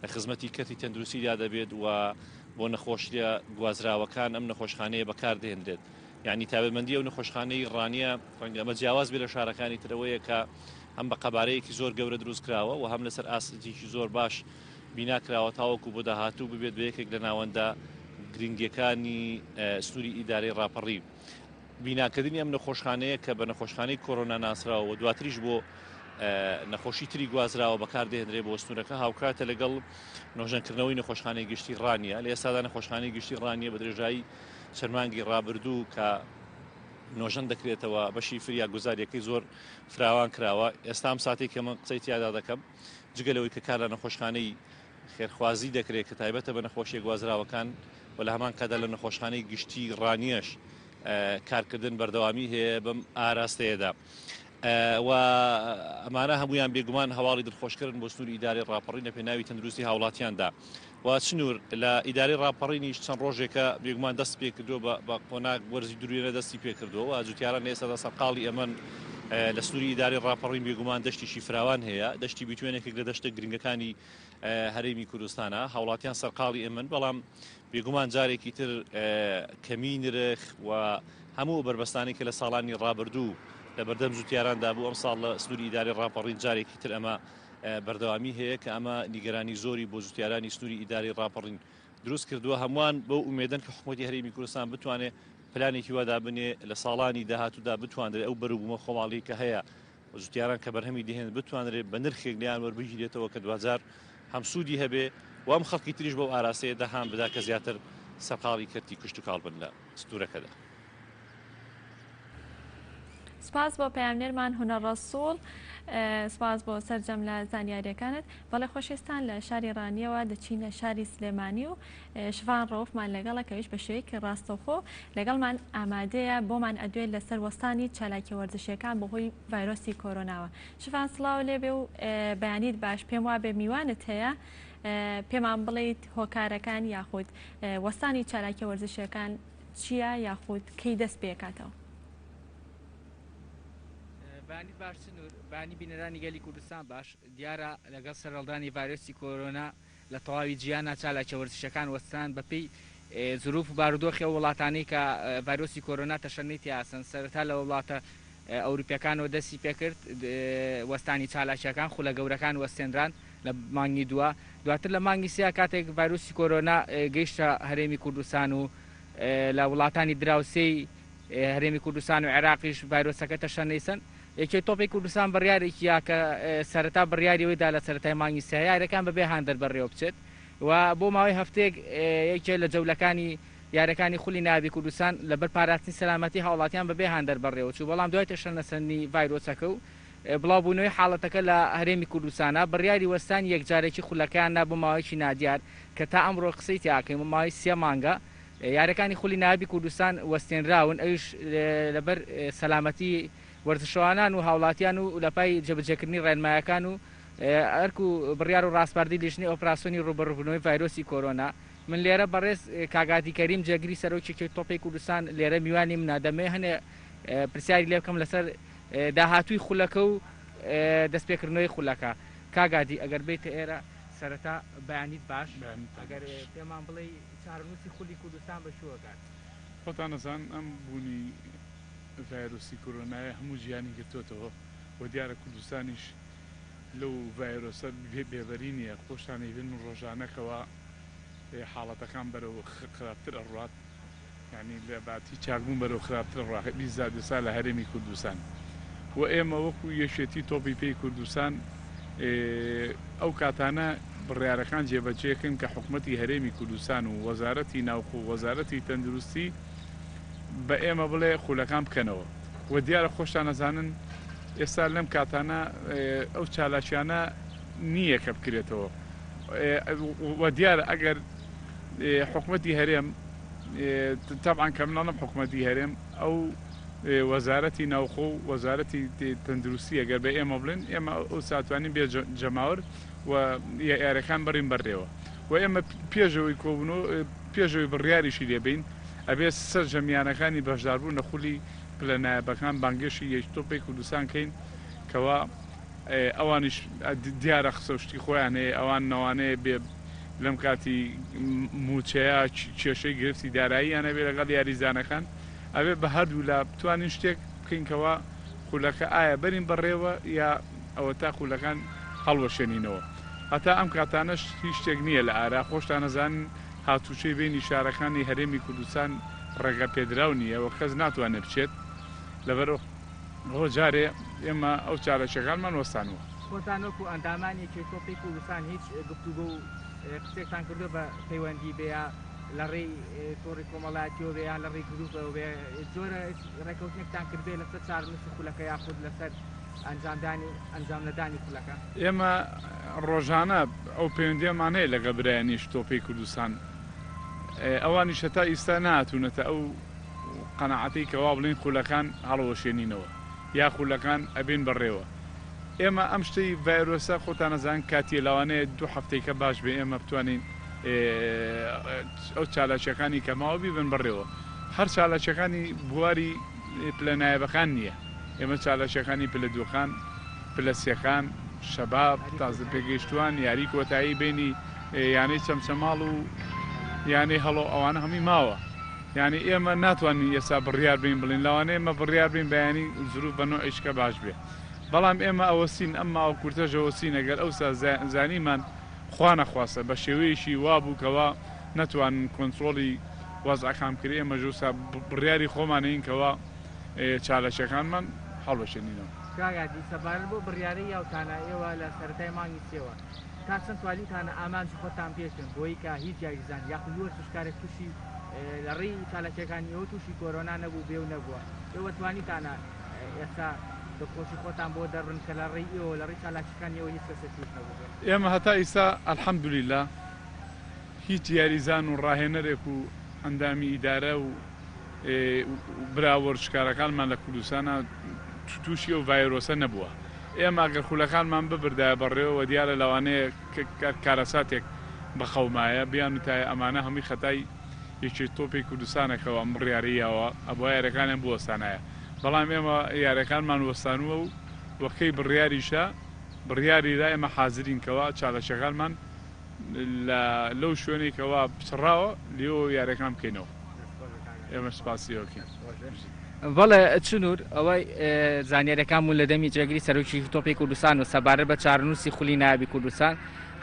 لە خزمەتی کەتی تەندروستیدا دەبێت و بۆ نەخۆشیە گوازراوەکان ئەم نەخۆشخانەیە بەکاردێنرێت یعنی تابەتمەندی ئەو نەخۆشخانەی ڕانیە ڕەنگەمە جیاواز بێ لە شارەکانی ترەوەیە کە هەم بە قەبارەیەکی زۆر گەورە دروست کراوە و هەم لەسەر ئاستی زۆر باش بیناکراوە تاوەکو بۆ داهاتوو ببێت بە یەکێک لە ناوەندا گرنگیەکانی سنووری ئیدارەی ڕاپەڕی بیناکردنی ئەم نەخۆشخانەیە کە بە نەخۆشخانەی کۆرۆنا ناسراوە و دواتریش بۆ نەخۆشی تری گوازراوە بەکاردێنرێ بۆ سنوورەکە هاوکاتە لەگەڵ نۆژەنکردنەوەی نەخۆشخانەی گشتی ڕانیە لە ئێستادا نەخۆشخانەی گشتی ڕانیە بە درێژایی چەرمانگی ڕابردوو کە نۆژەن دەکرێتەوە بەشی فریا گوزاریەکەی زۆر فراوان کراوە ئێستام ساتێک کە من قسەی تیادا دەکەم جگەلەوەی کە کار لە نەخۆشخانەی خێرخوازی دەکرێت کە تایبەتە بە نەخۆشیە گوازراوەکان و لە هەمان کادا لە نەخۆشخانەی گشتی ڕانیەش کارکردن بەردەوامی هەیە بەم ئاراستەیەدا و ئەمانە هەمویان بێگومان هەواڵی دڵخۆشکردن بۆ سنووری ئیدارەی ڕاپەڕین لە پێناوی تەندروستی هاوڵاتیاندا و چنوور لە ئیدارەی ڕاپەڕینیش چەند ڕۆژێکە بێگومان دەست پێ کردو بە قۆناغ وەرزی دروێنە دەستی پێ کردووە و جوتیاران ئێستادا سەرقاڵی ئەمەن لە سنووری ئیداری ڕاپەڕین بێگومان دەشتیشی فراوان هەیە دەشتی بیتوێنێکێک لە دەشتە گرنگەکانی هەرێمی کوردستانە هاوڵاتیان سەرقاڵی ئەمن بەڵام بێگومان جارێکی تر کەمی نرخ و هەموو بربەستانی کە لە ساڵانی ڕابردوو لە بەردەم زوتیاراندا بوو ئەم ساڵ لە سنووری ئیداری ڕاپەڕین جارێکی تر ئەمە بەردەوامی هەیە کە ئەمە نیگەرانی زۆری بۆ زوتیارانی سنووری ئیداری ڕاپەڕین دروست کردووە هەمووان بەو ئومێدەن کە حکوومەتی هەرێمی کوردستان بتوانێت پلانێکی وادا بنێ لە ساڵانی داهاتوودا بتوانرێت ئەو بەروبوومە خۆماڵی کە هەیە زوتیاران کە بەرهەمی دەهێن بتوانرێت بە نرخێک لیان وەربگیرێتەوە کە دوجار هەمسوودی هەبێ و ئەم خەڵکی تریش بەو ئاراسەیە دەهان بدا کە زیاتر سەرقاڵی کردی کشت و کاڵ بن لە ستورەکەدا. سپاس بۆ پەیامنێرمان هونەڕەسوڵ سپاس بۆ سەرجەم لە زانیاریەکانت بەڵێ خۆشویستان لە شاری ڕانیەوە دەچینە شاری سلێمانی و شڤان ڕۆفمان لەگەڵە کەویش بە شێوەیەکی ڕاستەوخۆ لەگەڵمان ئامادەیە بۆمان ئەدوێت لەسەر وەستانی چالاکی وەرزشیەکان بەهۆی ڤایرۆسی کۆرۆناوە. شڤان سڵاو لێبێ و بەیانیت باش پێم وابێ میوانت هەیە پێمان بڵێیت هۆکارەکان یاخود وەستانی چالاکی وەرزشیەکان چییە یاخود کەی دەست پێکاتەوە؟ بانی باش بانی بینەرانی گەلی کوردستان باش دیارە لەگەڵ سەرڕەڵدانی ڤایرۆسی کۆرۆنا لە تەواوی جیهاندا چالاکی وەرزشەکان وەستان بەپێی زروف و بارودۆخی ئەو وڵاتانەی کە ڤایرۆسی کۆرۆنا تەشەنێتی یاسن سەرەتا لە وڵاتە ئەوروپیەکانەوە دەستی پێکرد وەستانی چالاکیەکان خولە گەورەکان وەستێنران لە مانگی دواتر لە مانگی سیا کاتێک ڤایرۆسی کۆرۆنا گەیشتە هەرێمی کوردستان و لە وڵاتانی دراوسەی هەرێمی کوردستان و عێراقیش ڤایرۆسەکە تەشەنەیسن یەکێ تۆپی کوردستان بڕیارێکیە کە سەرەتا بڕیاریەوەیدا لە سەرەتای مانگی سیا یاریەکان بەبێ هاندەر بەڕێوە بچێت و بۆ ماوەی هەفتەیەک یەکێ لە جەولەکانی یاریەکانی خولی ناوی کوردستان لەبەر پاراستنی سەلامەتی هاوڵاتیان بەبێ هاندەر بەڕێوە چوو بەڵام دوای تەشەنەسەنی ڤایرۆسەکە و بڵاوبوونەوەی حاڵەتەکە لە هەرێمی کوردستانە بڕیاری وەستانی یەکجارێکی خولەکاننا بۆ ماوەیەکی نادیار کە تا ئەمڕۆ قسەی تیاکەین بۆ ماوەی 3 مانگە یاریەکانی خولی ناوی کوردستان وەستێنراون ئەوش لەبەر سەلامەتی وەرزشەوانان و هاوڵاتیان و لەپای جێبەجێکردنی ڕێنمایەکان و ئەرک و بڕیار و ڕاستپاردەی لیژنەی ئۆپراسیۆنی ڕوبەڕوونەوەی ڤایرۆسی کۆرۆنا من لێرە بەڕێز کاگاتی کەریم جێگری سەرۆکێکی تۆپی کوردستان لێرە میوانی منادەمێ هەنێ پرسیاری لێ بکەم لەسەر داهاتووی خولەکە و دەستپێکردنەوەی خولەکە کاگادی ئەگەر بیتە ئێرە سەرەتا بەیانیت باش ئەگەر پێمان بڵێ چارەنووسی خولی کوردستان بە شووەکات خۆتان نەزان ئەم بوونی ڤایرۆسی کۆرۆنایە هەموو ژیانی گرتوتەوە و دیارە کوردستانیش لەو ڤایرۆسە بێبەری نییە خۆشتانی بن ڕۆژانەکەەوە حاڵەتەکان بەرەو خراپتر ئەڕات ینی لە باتی چاکبوون بەرەو خراپتر ڕاهی 20 سال لە هەرێمی کوردستان و ئێمە وەکو یەشێتی تۆپی پێی کوردستان ئەو کاتانە بڕیارەکان جێبەجێکن کە حکوومەتی هەرێمی کوردستان و وەزارەتی ناوخۆ وەزارەتی تەندروستی بە ئێمە بڵێ خولەکان بکەنەوە و دیارە خۆشتان نەزانن ئێستا لەم کاتانە ئەو چالاکیانە نییە کە بکرێتەوە و دیارە ئەگەر حکوومەتی هەرێم تەبعاً کە مناڵم حکوومەتی هەرێم ئەو وەزارەتی ناوخۆ و وەزارەتی تەندروستی ئەگەر بە ئێمە بڵێن ئێمە ئەو ساتوانین بێ جەماور و یاریەکان بەڕین بەردێەوە و ئێمە پێشەوەی کۆبوونەوە پێشەوەی بڕیاریشی لێبین ئەبێ سەر جەمیانەکانی بەشداربوون لە خولی پلە نایەبەکان بانگێشی یەکتۆپی کوردستان کەین کەوا ئەوانیش دیارە خسەشتی خۆیان هەیە ئەوان نەوانەیە بێ لەم کاتی موچەیە کێشەی گرفتی داراییانە بێ لەگەڵ یاریزانەکان ئەبێ بە هەردوو لا بتوانین شتێک بکەینکەوە خولەکە ئایا بەرین بەڕێوە یا ئەوە تا خولەکان هەڵوەشێنینەوە هەتا ئەم کاتانەش هیچ شتێک نییە لە ئارا خۆشتان نەزانن هاتوچەی بینی شارەکانی هەرێمی کوردستان ڕێگە پێدراو نییە و کەس ناتوانێت بچێت لەبەرەوە جارێ ئێمە ئەو چارەشەکانمان وەستانەوە خۆتانۆکو ئەندامانێکی تۆپی کوردستان هیچ گفتوگۆ و قسێکتان کردو بە پەیوەندی بەیە لە ڕێی تۆڕی کۆمەڵایەتیەوە بێ یان لە ڕێی گروپەوە بێ زۆرە ڕێکەوتنێکتان کردبێ لەسەر چارەنووسی خولەکە یاخود لەسەر ئەنجام نەدانی خولەکە ئێمە ڕۆژانە ئەو پەیوەندیەمان هەیە لەگە برایانیش تۆپی کوردستان ئەوانی شەتا ئیستا نهاتوونەتە ئەو قەنەعەتی کەوا بڵین خولەکان هەڵەوەشێنینەوە یا خولەکان ئەبین بەڕێوە ئێمە ئەم شتەی ڤایرۆسە خۆتان نەزان کاتی لەوانەیە 2 هەفتەیەکە باش بێ ئێمە بتوانین ئەو چالاکیەکانی کەماوە بیبن بڕێوە هەر چالاکیەکانی بواری پلە نایەبەکان نییە ئێمە چالەشەکانی پلە دووخان پلە سێخان شەباب تازە پێگەیشتوان یاری کۆتایی بینی یانەی چەمچەماڵ و یانەی هەڵۆ ئەوانە هەمی ماوە یعنی ئێمە ناتوانین ئێستا بڕیار بین بڵین لەوانەیە ئێمە بڕیار بین بەیانی زروف بە نوعیشکە باش بێ بەڵام ئێمە ئەوەسین ئەمما ئەو کورتەژەوەسین ئەگەر ئەوسا زانیمان خوا نەخواستە بە شێوەیەشی وا بووکەوە نەتوانن کۆنتترۆلی وەزعەکان کرێ ئێمە ژوسا بڕیاری خۆمانەینکەوە چالەشەکانمان هەڵبەشێنینەوە کاگادی سەبارەت بۆ بڕیارەی یاوتانە ئێوە لە سەرەتای مانگی سێوە تا چەند توالیتانە ئامانجی خۆتان پێشن بۆی کە هیچ یاریزان یاخود لوەر توشکارێک تووشی لە ڕێی چالەکەەکانی ئەوە تووشی کۆرۆنا نەبوو بێ و نەبووە ئێوە توانیتانە ئێستا دەخۆشی خۆتان بۆ دەڕن کە لە ڕێی ئێوە لە ڕێی چالاکیەکانی ئەوە هیچ کەسە توش نەبوو ئێمە هەتا ئیسا ئەلحەمدولیلا هیچ یاریزان و ڕاهێنەرێک و ئەندامی ئیدارە و براوەرشکارەکانمان لە کوردستانە تووشی و ڤایرۆسە نەبووە ئێمە ئەگەر خولەکانمان ببردایە بەڕێوەوە دیارە لەوانەیە کارەساتێک بەخەومایە بیان وتایە ئەمانە هەمووی خەتای یەکێ تۆپی کوردستانێکەوە ئەم ڕیاریەوە ئەبووە یارەکانیان بوەستانایە بەڵام ئێمە یارەکانمان وەستانووە و وەکەی بڕیاریشە بڕیاریدا ئێمە حازرینکەوە چالەشەکانمان لەو شوێنێکەوە پچڕاوە لێەوە یارەکان بکەینەوە ئێمە سپاسیەوەکەین بەڵێ چنوور ئەوەی زانیاریەکان بوون لە دەمی جێگیری سەرۆکی تۆپی کوردستان و سەبارەت بە چارنووسی خولی نایابی کوردستان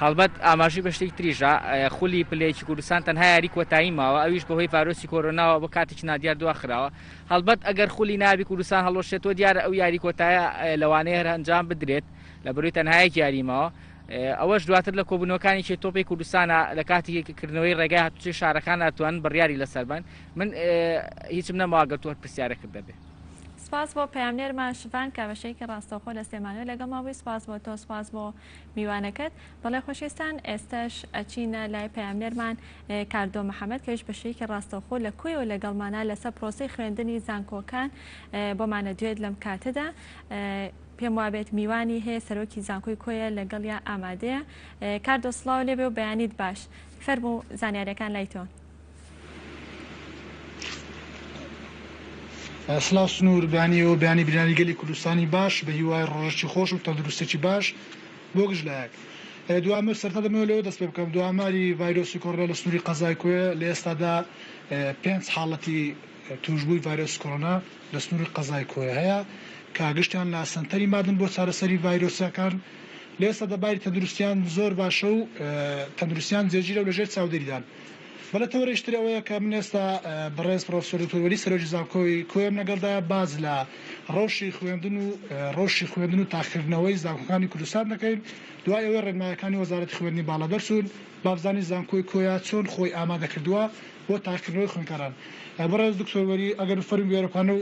هەڵبەت ئاماژی بە شتێک تریژە خولی پلەیەکی کوردستان تەنها یاری کۆتایی ماوە ئەویش بەهۆی ڤایرۆسی کۆرۆناوە بە کاتێکی نادیار دواخراوە هەڵبەت ئەگەر خولی نایابی کوردستان هەڵۆشێتەوە دیارە ئەو یاری کۆتایە لەوانەیە هەر ئەنجام بدرێت لە بەروی تەنهایەک یاریمەوە ئەوەش دواتر لە کۆبوونەوەکانی چێ تۆپی کوردستانە لە کاتێککردنەوەی ڕێگای هاتوچی شارەکان ناتوان بڕیاری لەسەربن من هیچم نەماگەر تۆ پرسیارەکرد دەبێت سپاس بۆ پەیامنێرمان شڤان کاوەشەیەکی ڕاستەوخۆ لە سلێمانوێ لەگەڵ ماوەی سپاس بۆ تۆ سپاس بۆ میوانەکەت بەڵێ خۆشویستان ئێستاش ئەچینە لای پەیامنێرمان کاردۆ محەممەد کەش بەشەیەکی ڕاستەوخۆ لە کوێوە لەگەڵمانە لەسەر پرۆسی خوێندنی زانکۆکان بۆمانە دوێت لەم کاتەدا پێم وابێت میوانی هەیە سەرۆکی زانکۆی کۆیە لەگەڵیا ئامادەیە کاردۆ سڵاو لێبێ و بەیانیت باش فەرموو زانیاریەکان لای تۆن سلااو سنوور بانیەوە بیانی برانی گەلی کوردستانی باش بە هیوای ڕۆژی خۆش و تەندروستێکی باش بۆ گشت لایەک دوامە سەرتا دەمەوە لەوە دەست پێ بکەم دواماری ڤایرۆسی کۆڕۆنا لە سنووری قەزای کۆیە لە ئێستادا 5 حاڵەتی توشبووی ڤایرۆسی کۆڕۆنا لە سنووری قەزای کۆیە هەیە کاگشتیان لا سنتەری مادن بۆ چارەسەری ڤایرۆسەکان لە ئێستا دەباری تەندروستیان زۆر باشە و تەندروستیان جێگیرە و لەژێر چاودێریدان بەڵێ تەوەرەشتر ئەوەیە کە من ئێستا بەڕێز پرۆفسۆر دکتۆر سەرۆکی زانکۆی کۆیم لەگەڵدایە باز لە ڕۆژی خوێندن و تاخیرنەوەی زانکۆکانی کوردستان دەکەین دوای ئەوەی ڕێنمایەکانی وەزارەتی خوێندنی باڵا دەرچوون بابزانی زانکۆی کۆیا چۆن خۆی ئامادە کردووە بۆ تاخیرنەوەی خوێندکاران بەڕێز دکتۆری ئەگەر فەرمی وێرەکانە و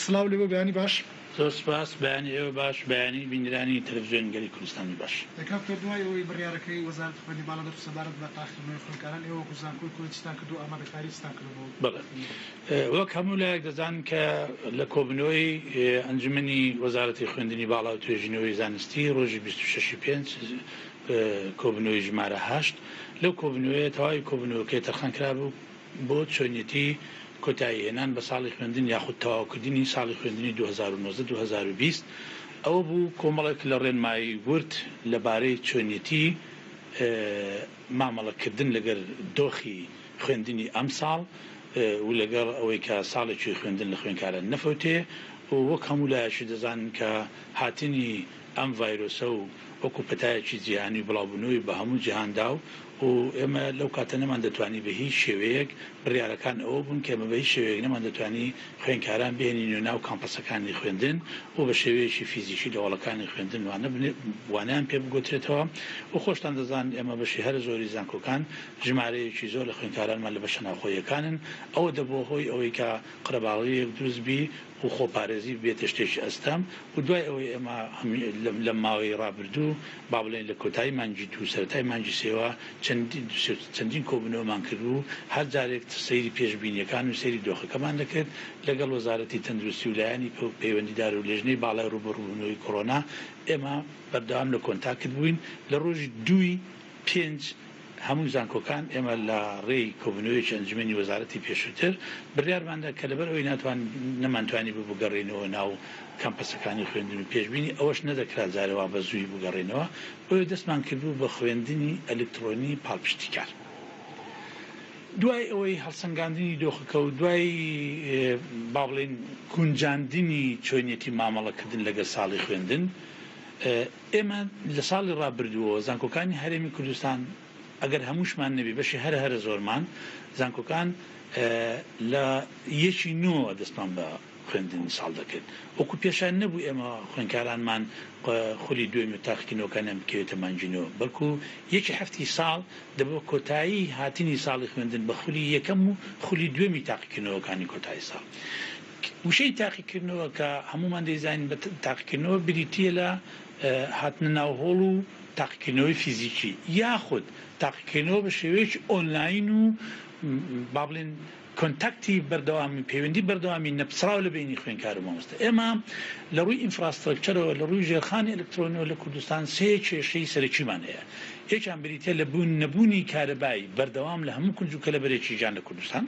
سلااو لێ بۆ بەیانی باش زۆر سپاس بەیانی ئێوە باش بەیانی بینرانی تەلەڤیزیۆن گەلی کوردستانی باش دەکات دوای ئەوەی بڕیارەکەی وەزارەتی خوێندنی باڵا دەرچوو سەبارەت بە تاخیرنەوەی خوێندکاران ئێوە وەکو زانکۆی کوردستان کردو ئامادەکاری ستان کردبوو بەڵێ وەک هەموو لایەک دەزانن کە لە کۆبنەوەی ئەنجومەنی وەزارەتی خوێندنی باڵا و توێژینەوەی زانستی ڕۆژی 26/5 کۆبنەوەی ژمارە 8 لەو کۆبنەوەیە تەواوی کۆبنەوەکەی تەرخان کرابوو بۆ چۆنیەتی کۆتاییهێنان بە ساڵی خوێندن یاخود تەواوکردنی ساڵی خوێندنی 2019-2020 ئەوە بوو کۆمەڵێک لە ڕێنمایی ورد لەبارەی چۆنیەتی مامەڵەکردن لەگەر دۆخی خوێندنی ئەم ساڵ و لەگەڵ ئەوەی کە ساڵێکی خوێندن لە خوێندکاران نەفەوتێ و وەک هەموو لایەشی دەزانن کە هاتنی ئەم ڤایرۆسە و وەکو پەتایەکی جیهانی بڵاوبوونەوەی بە هەموو جیهاندا و ئێمە لەو کاتە نەمان دەتوانی بە هیچ شێوەیەک بڕیارەکان ئەوە بوون کە بە هیچ شێوەیەک نەمان دەتوانی خوێندکاران بێنین و ناو کامپەسەکانی خوێندن و بە شێوەیەکی فیزیکی لەوەڵەکانی خوێندن وانیان پێ بگوترێتەوە و خۆشتان دەزان ئێمە بەشی هەر زۆری زانکۆکان ژمارەیەکی زۆر لە خوێندکارانمان لە بەشە ناوخۆیەکانن ئەوە دەبۆ هۆی ئەوەی کە قرەباڵەیەک دروستبی و خۆپارێزی بێتە شتێکی ئەستەم و دوای ئەوەی ئێمە لە ماوەی ڕابردوو با بڵێن لە کۆتایی مانجی و سەرەتای مانجی سێوە چەندین کۆبنەوەمان کردو هەر جارێک سەیری پێشبینیەکان و سەیری دۆخەکەمان دەکرد لەگەڵ وەزارەتی تەندروستی و لایەنی پەیوەندیدار و لێژنەی باڵای ڕوبەڕوونەوەی کۆڕۆنا ئێمە بەردەوام لە کۆنتاکت بووین لە ڕۆژی 2/5 هەموو زانکۆکان ئێمە لە ڕێی کۆبنەوەی ئەنجومەنی وەزارەتی پێشووتر بڕیارماندا کە لەبەر ئەوەی نەمانتوانی بگەڕێنەوە ناو کامپەسەکانی خوێندن و پێشبینی ئەوەش نەدەکرا جارەوە بە زووی بگەڕێنەوە بۆیە دەستمان کردبوو بە خوێندنی ئەلکترۆنی پاڵپشتیکار. دوای ئەوەی هەڵسەنگاندنی دۆخەکە و دوای با بڵێن گونجاندنی چۆنیەتی مامەڵەکردن لەگەڵ ساڵی خوێندن ئێمە لە ساڵی ڕابردووە زانکۆکانی هەرێمی کوردستان ئەگەر هەمووشمان نەبی بەشی هەرە زۆرمان زانکۆکان لە یەکی نوۆ دەستمان بە خوێندنی ساڵ دەکرد وەکو پێشان نەبوو ئێمە خوێندکارانمان خولی دوێمی و تاقیکردنەوەکانیان بکەوێتە مانجینەوە بەڵکو یەکی هەفتی ساڵ دەبێت کۆتایی هاتنی ساڵی خوێندن بە خولی یەکەم و خولی دوێمی تاقیکردنەوەکانی کۆتایی ساڵ. وشەی تاقیکردنەوە کە هەمومان دەیزانین بە تاقیکردنەوە بریتیە لە هاتنە ناوهۆڵ و تاقیکردنەوەی فیزیکی یاخود تاقیکردنەوە بە شێوەیەکی ئۆنلاین و با بڵێن کۆنتاکتی بەردەوامی پەیوەندی بەردەوامی نەپسراو لە بینی خوێندکار و مامۆستا. ئێمە لە ڕووی ئینفراستراکچەرەوە لە ڕووی ژێرخانی ئەلکترۆنیەوە لە کوردستان سێ کێشەی سەرەکیمان هەیە. یەکیان بریتە لە نەبوونی کارەبایی بەردەوام لە هەموو کونج و کەلەبەرێکی جان لە کوردستان.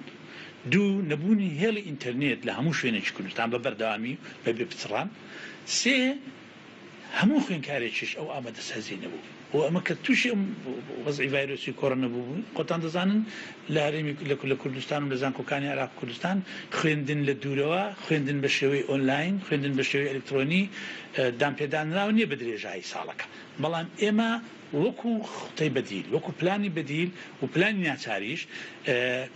دوو نەبوونی هێڵی ئینتەرنێت لە هەموو شوێنێکی کوردستان بە بەردەوامی بە بێپچڕان. سێ هەموو خوێندکارێکیش ئەو ئامادەسازی نەبوو. و ئەمە کە تووشی وەزعی ڤایرۆسی کۆڕۆنا بوو خۆتان دەزانن لە هەرێمی لە کوردستان و لە زانکۆکانی عێراق کوردستان خوێندن لە دوورەوە خوێندن بە شێوەی ئۆنلاین خوێندن بە شێوەی ئەلکترۆنی دامپێدانراو نییە بە درێژایی ساڵەکە بەڵام ئێمە وەکو خۆتەی بەدیل وەکو پلانی بەدیل و پلانی ناچاریش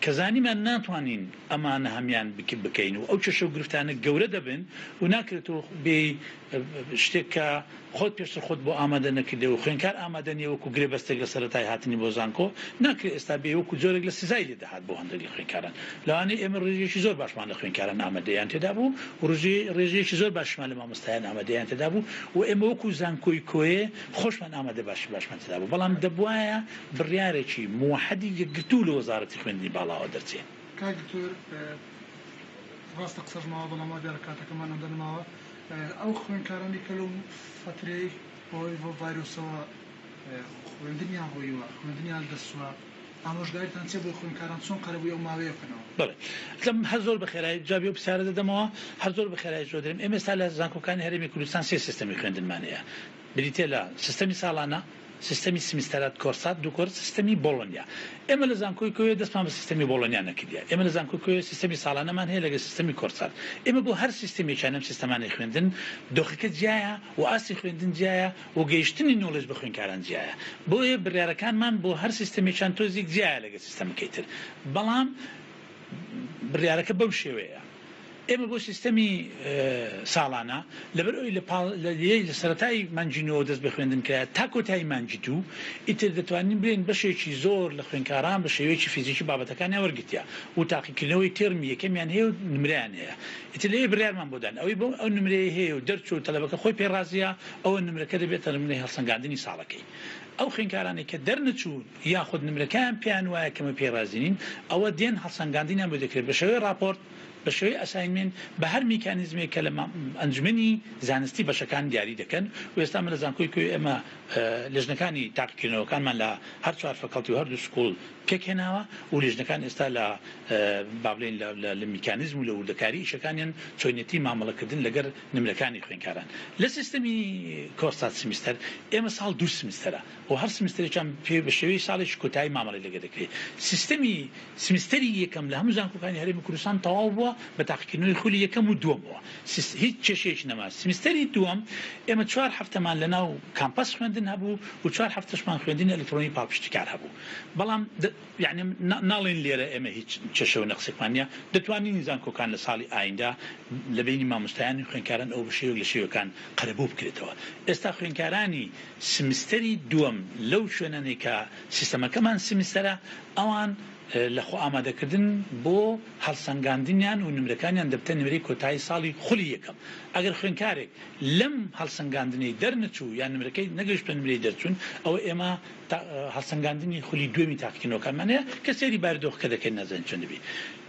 کە زانیمان ناتوانین ئەمانە هەمیان بکەین و ئەو چێشە و گرفتانە گەورە دەبن و ناکرێتەوە بێ شتێک کە خۆت پێشتر خۆت بۆ ئامادە نەکردەوە خوێندکار ئامادە نیە وەکو گرێبەستێک لە سەرەتای هاتنی بۆ زانکۆ ناکرێت ئێستا بێ وەکو جۆرێک لە سزای لێ دەهات بۆ هەندێک لە خوێندکاران لەوانەیە ئێمە ڕێژەیەکی زۆر باشمان لە خوێندکاران ئامادەیان تێدا بوو و ڕێژەیەکی زۆر باشمان لە مامۆستایان ئامادەیان تێدا بوو و ئێمە وەکو زانکۆی کۆیە خۆشمان ئامادە باشمان تێدا بوو بەڵام دەبوایە بڕیارێکی موحەدی یەکگرتوو لە وەزارەتی خوێندنی باڵاوە دەرچێت. کاکتۆر ڕاستە قسەژماوە بەڵام دیارە کاتەکەمان ئەندەنماوە ئەو خوێندکارانی کە لەو فترەی بۆی بۆ ڤایرۆسەوە خوێندنیان ڕۆیوە خوێندنیان دەسووە ئامۆژگاریتان چێ بۆ خوێندکاران چۆن قەرەبووی ئەو ماوەیە بکەنەوە؟ بەڵێ هەر زۆر بەخێرایی جوابی و پرسیارە دەدەمەوە هەر زۆر بەخێرایی زۆر دەرێم ئێمە ئێستا لە زانکۆکانی هەرێمی کوردستان سێ سیستەمی خوێندنمان هەیە بریتێ لە سیستەمی ساڵانە سیستەمی سیمیستەرات کۆرسات دو کۆرس سیستەمی بۆڵۆنیا ئێمە لە زانکۆی کۆیە دەستمان بە سیستەمی بۆڵۆنیا نەکردیە ئێمە لە زانکۆی کۆیە سیستەمی ساڵانەمان هەیە لەگە سیستەمی کۆرسات ئێمە بۆ هەر سیستەمێکیان ئەم سیستەمانەی خوێندن دۆخەکە جیایە و ئاسی خوێندن جیایە و گەیشتنی نۆڵێژ بە خوێندکاران جیایە بۆیە بڕیارەکانمان بۆ هەر سیستەمێکیان تۆزێک جیایە لەگە سیستەمەکەی تر بەڵام بڕیارەکە بەو شێوەیە ئێمە بۆ سیستەمی ساڵانە لەبەر ئەوی لە سەرەتای مانجینەوە دەست بە خوێندن کرا تا کۆتایی مانجیتو ئیتر دەتوانین برێن بەشێکی زۆر لە خوێندکاران بە شێوەیەکی فیزیکی بابەتەکانیان وەرگرتیا و تاقیکردنەوەی تێرمی یەکەمیان هەیە و نمرەیان هەیە ئیتر لێ بڕیارمان بۆدان ئەوەی بۆ ئەو نمرەیە هەیە و دەرچوو تەلەبەکە خۆی پێڕازیە ئەوە نمرەکە دەبێتە نمرەی هەڵسەنگاندنی ساڵەکەی ئەو خوێندکارانی کە دەرنەچوون یاخود نمرەکان پێیان وایە کەمە پێڕازینین ئەوە دێن هەڵسەنگاندنیان بۆ دەکرێت بە شێوەی راپۆرت بە شێوەی ئەساینمنت بە هەر میکانیزمێک کە لە ئەنجومەنی زانستی بەشەکان دیاری دەکەن و ئێستا من لە زانکۆی کۆی ئێمە لێژنەکانی تاقیکردنەوەکانمان لە هەر چوار فەکەڵتی و هەردوو سکوڵ پێکهێناوە و لێژنەکان ئێستا لە با بڵێن لە میکانیزم و لە وردەکاری ئیشەکانیان چۆنیەتی مامەڵەکردن لەگەر نمرەکانی خوێندکاران لە سیستەمی کۆرسات سمیستەر ئێمە ساڵ دوو سمیستەرە و هەر سمیستەرێکیان پێ بە شێوەی ساڵێکی کۆتایی مامەڵەی لەگە دەکرێت سیستەمی سمیستەری یەکەم لە هەموو زانکۆکانی هەرێمی کوردستان تەواو بووە بە تاقیکردنەوەی خولی یەکەم و دووەمەوە هیچ کێشەیەکی نەما سمیستەری دووەم ئێمە 4 هەفتەمان لەناو کامپەس خوێندن هەبوو و 4 هەفتەشمان خوێندنی ئەلکترۆنی پاڵپشتیکار هەبوو بەڵام یعنی ناڵێن لێرە ئێمە هیچ کێشە و نەقسێکمان نییە دەتوانین زانکۆکان لە ساڵی ئایندا لە بینی مامۆستایانی خوێندکاران ئەو بە شێوەیەک لە شێوەکان قەرەبوو بکرێتەوە ئێستا خوێندکارانی سمیستەری دووەم لەو شوێنانەی کە سیستەمەکەمان سمیستەرە ئەوان لەخۆ ئامادەکردن بۆ هەڵسەنگاندنیان و نمرەکانیان دەبتە نمرەی کۆتایی ساڵی خولی یەکەم ئەگەر خوێندکارێک لەم هەڵسەنگاندنەی دەرنەچوو یان نمرەکەی نەگەیشتە نمرەی دەرچوون ئەوە ئێمە هەڵسەنگاندنی خولی دوێمی تاقیکردنەوەکانمان هەیە کە سێری بارودۆخەکە دەکەین نازانین چۆن دەبێت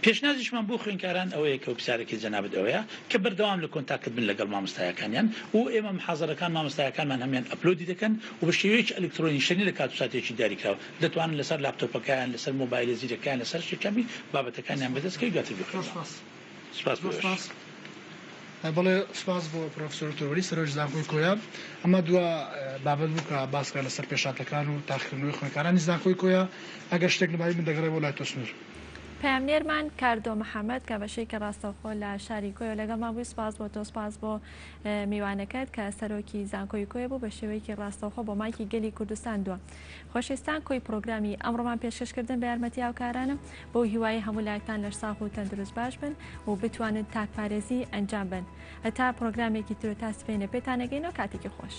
پێشنازیشمان بۆ خوێنکاران ئەوەیە کە پرسیارێکی جەنابەت ئەوەیە کە بەردەوام لە کۆنتاکت بن لەگەڵ مامۆستایەکانیان و ئێمە محازەرەکان مامۆستایەکانمان هەمیان ئەپلۆدی دەکەن و بە شێوەیەکی ئەلکترۆنی شەنی لە کاتوساتێکی دیاریکراوە دەتوانن لەسەر لاپتۆپەکەیان لەسەر مۆبایلە زیرەکان لەسەر شێکەمی بابەتەکانیان بەدەستکەی دواتر بخوێنەوە. سپاس. بەڵێ سپاس بۆ پرۆفسۆر تۆوەری سەرۆژ زانکۆی کۆیا ئەمە دووە بابەت بوو کە باسکە لەسەر پێشاتەکان و تاقیکردنەوەی خوێنکارانی زانکۆی کۆیا ئەگەر شتێک لەباری من دەگەڕێ بۆ لای تۆ سنوور. پامنێرمان کاردۆ محەممەد کە بەشێکە ڕاستەوخۆ لە شاری کۆی و لەگەڵ مابووی سپاس بۆ تۆ سپاس بۆ میوانەکەت کە سەرۆکی زانکۆی کۆی بوو بە شێوەیەکی ڕاستەوخۆ بۆ مایکی گەلی کوردستان دووە. خۆشەویستان کۆی پرۆگرامی ئەمڕۆمان پێشکەشکردن بە یارمەتی هاوکارانم بۆ هیوای هەموو لایەکتان لەش ساغ و تەندروست باش بن و بتوانن تاکپارێزی ئەنجام بن. هەتا پرۆگرامێکی تر و تا سبەینە پێتانەگەینەوە کاتێکی خۆش.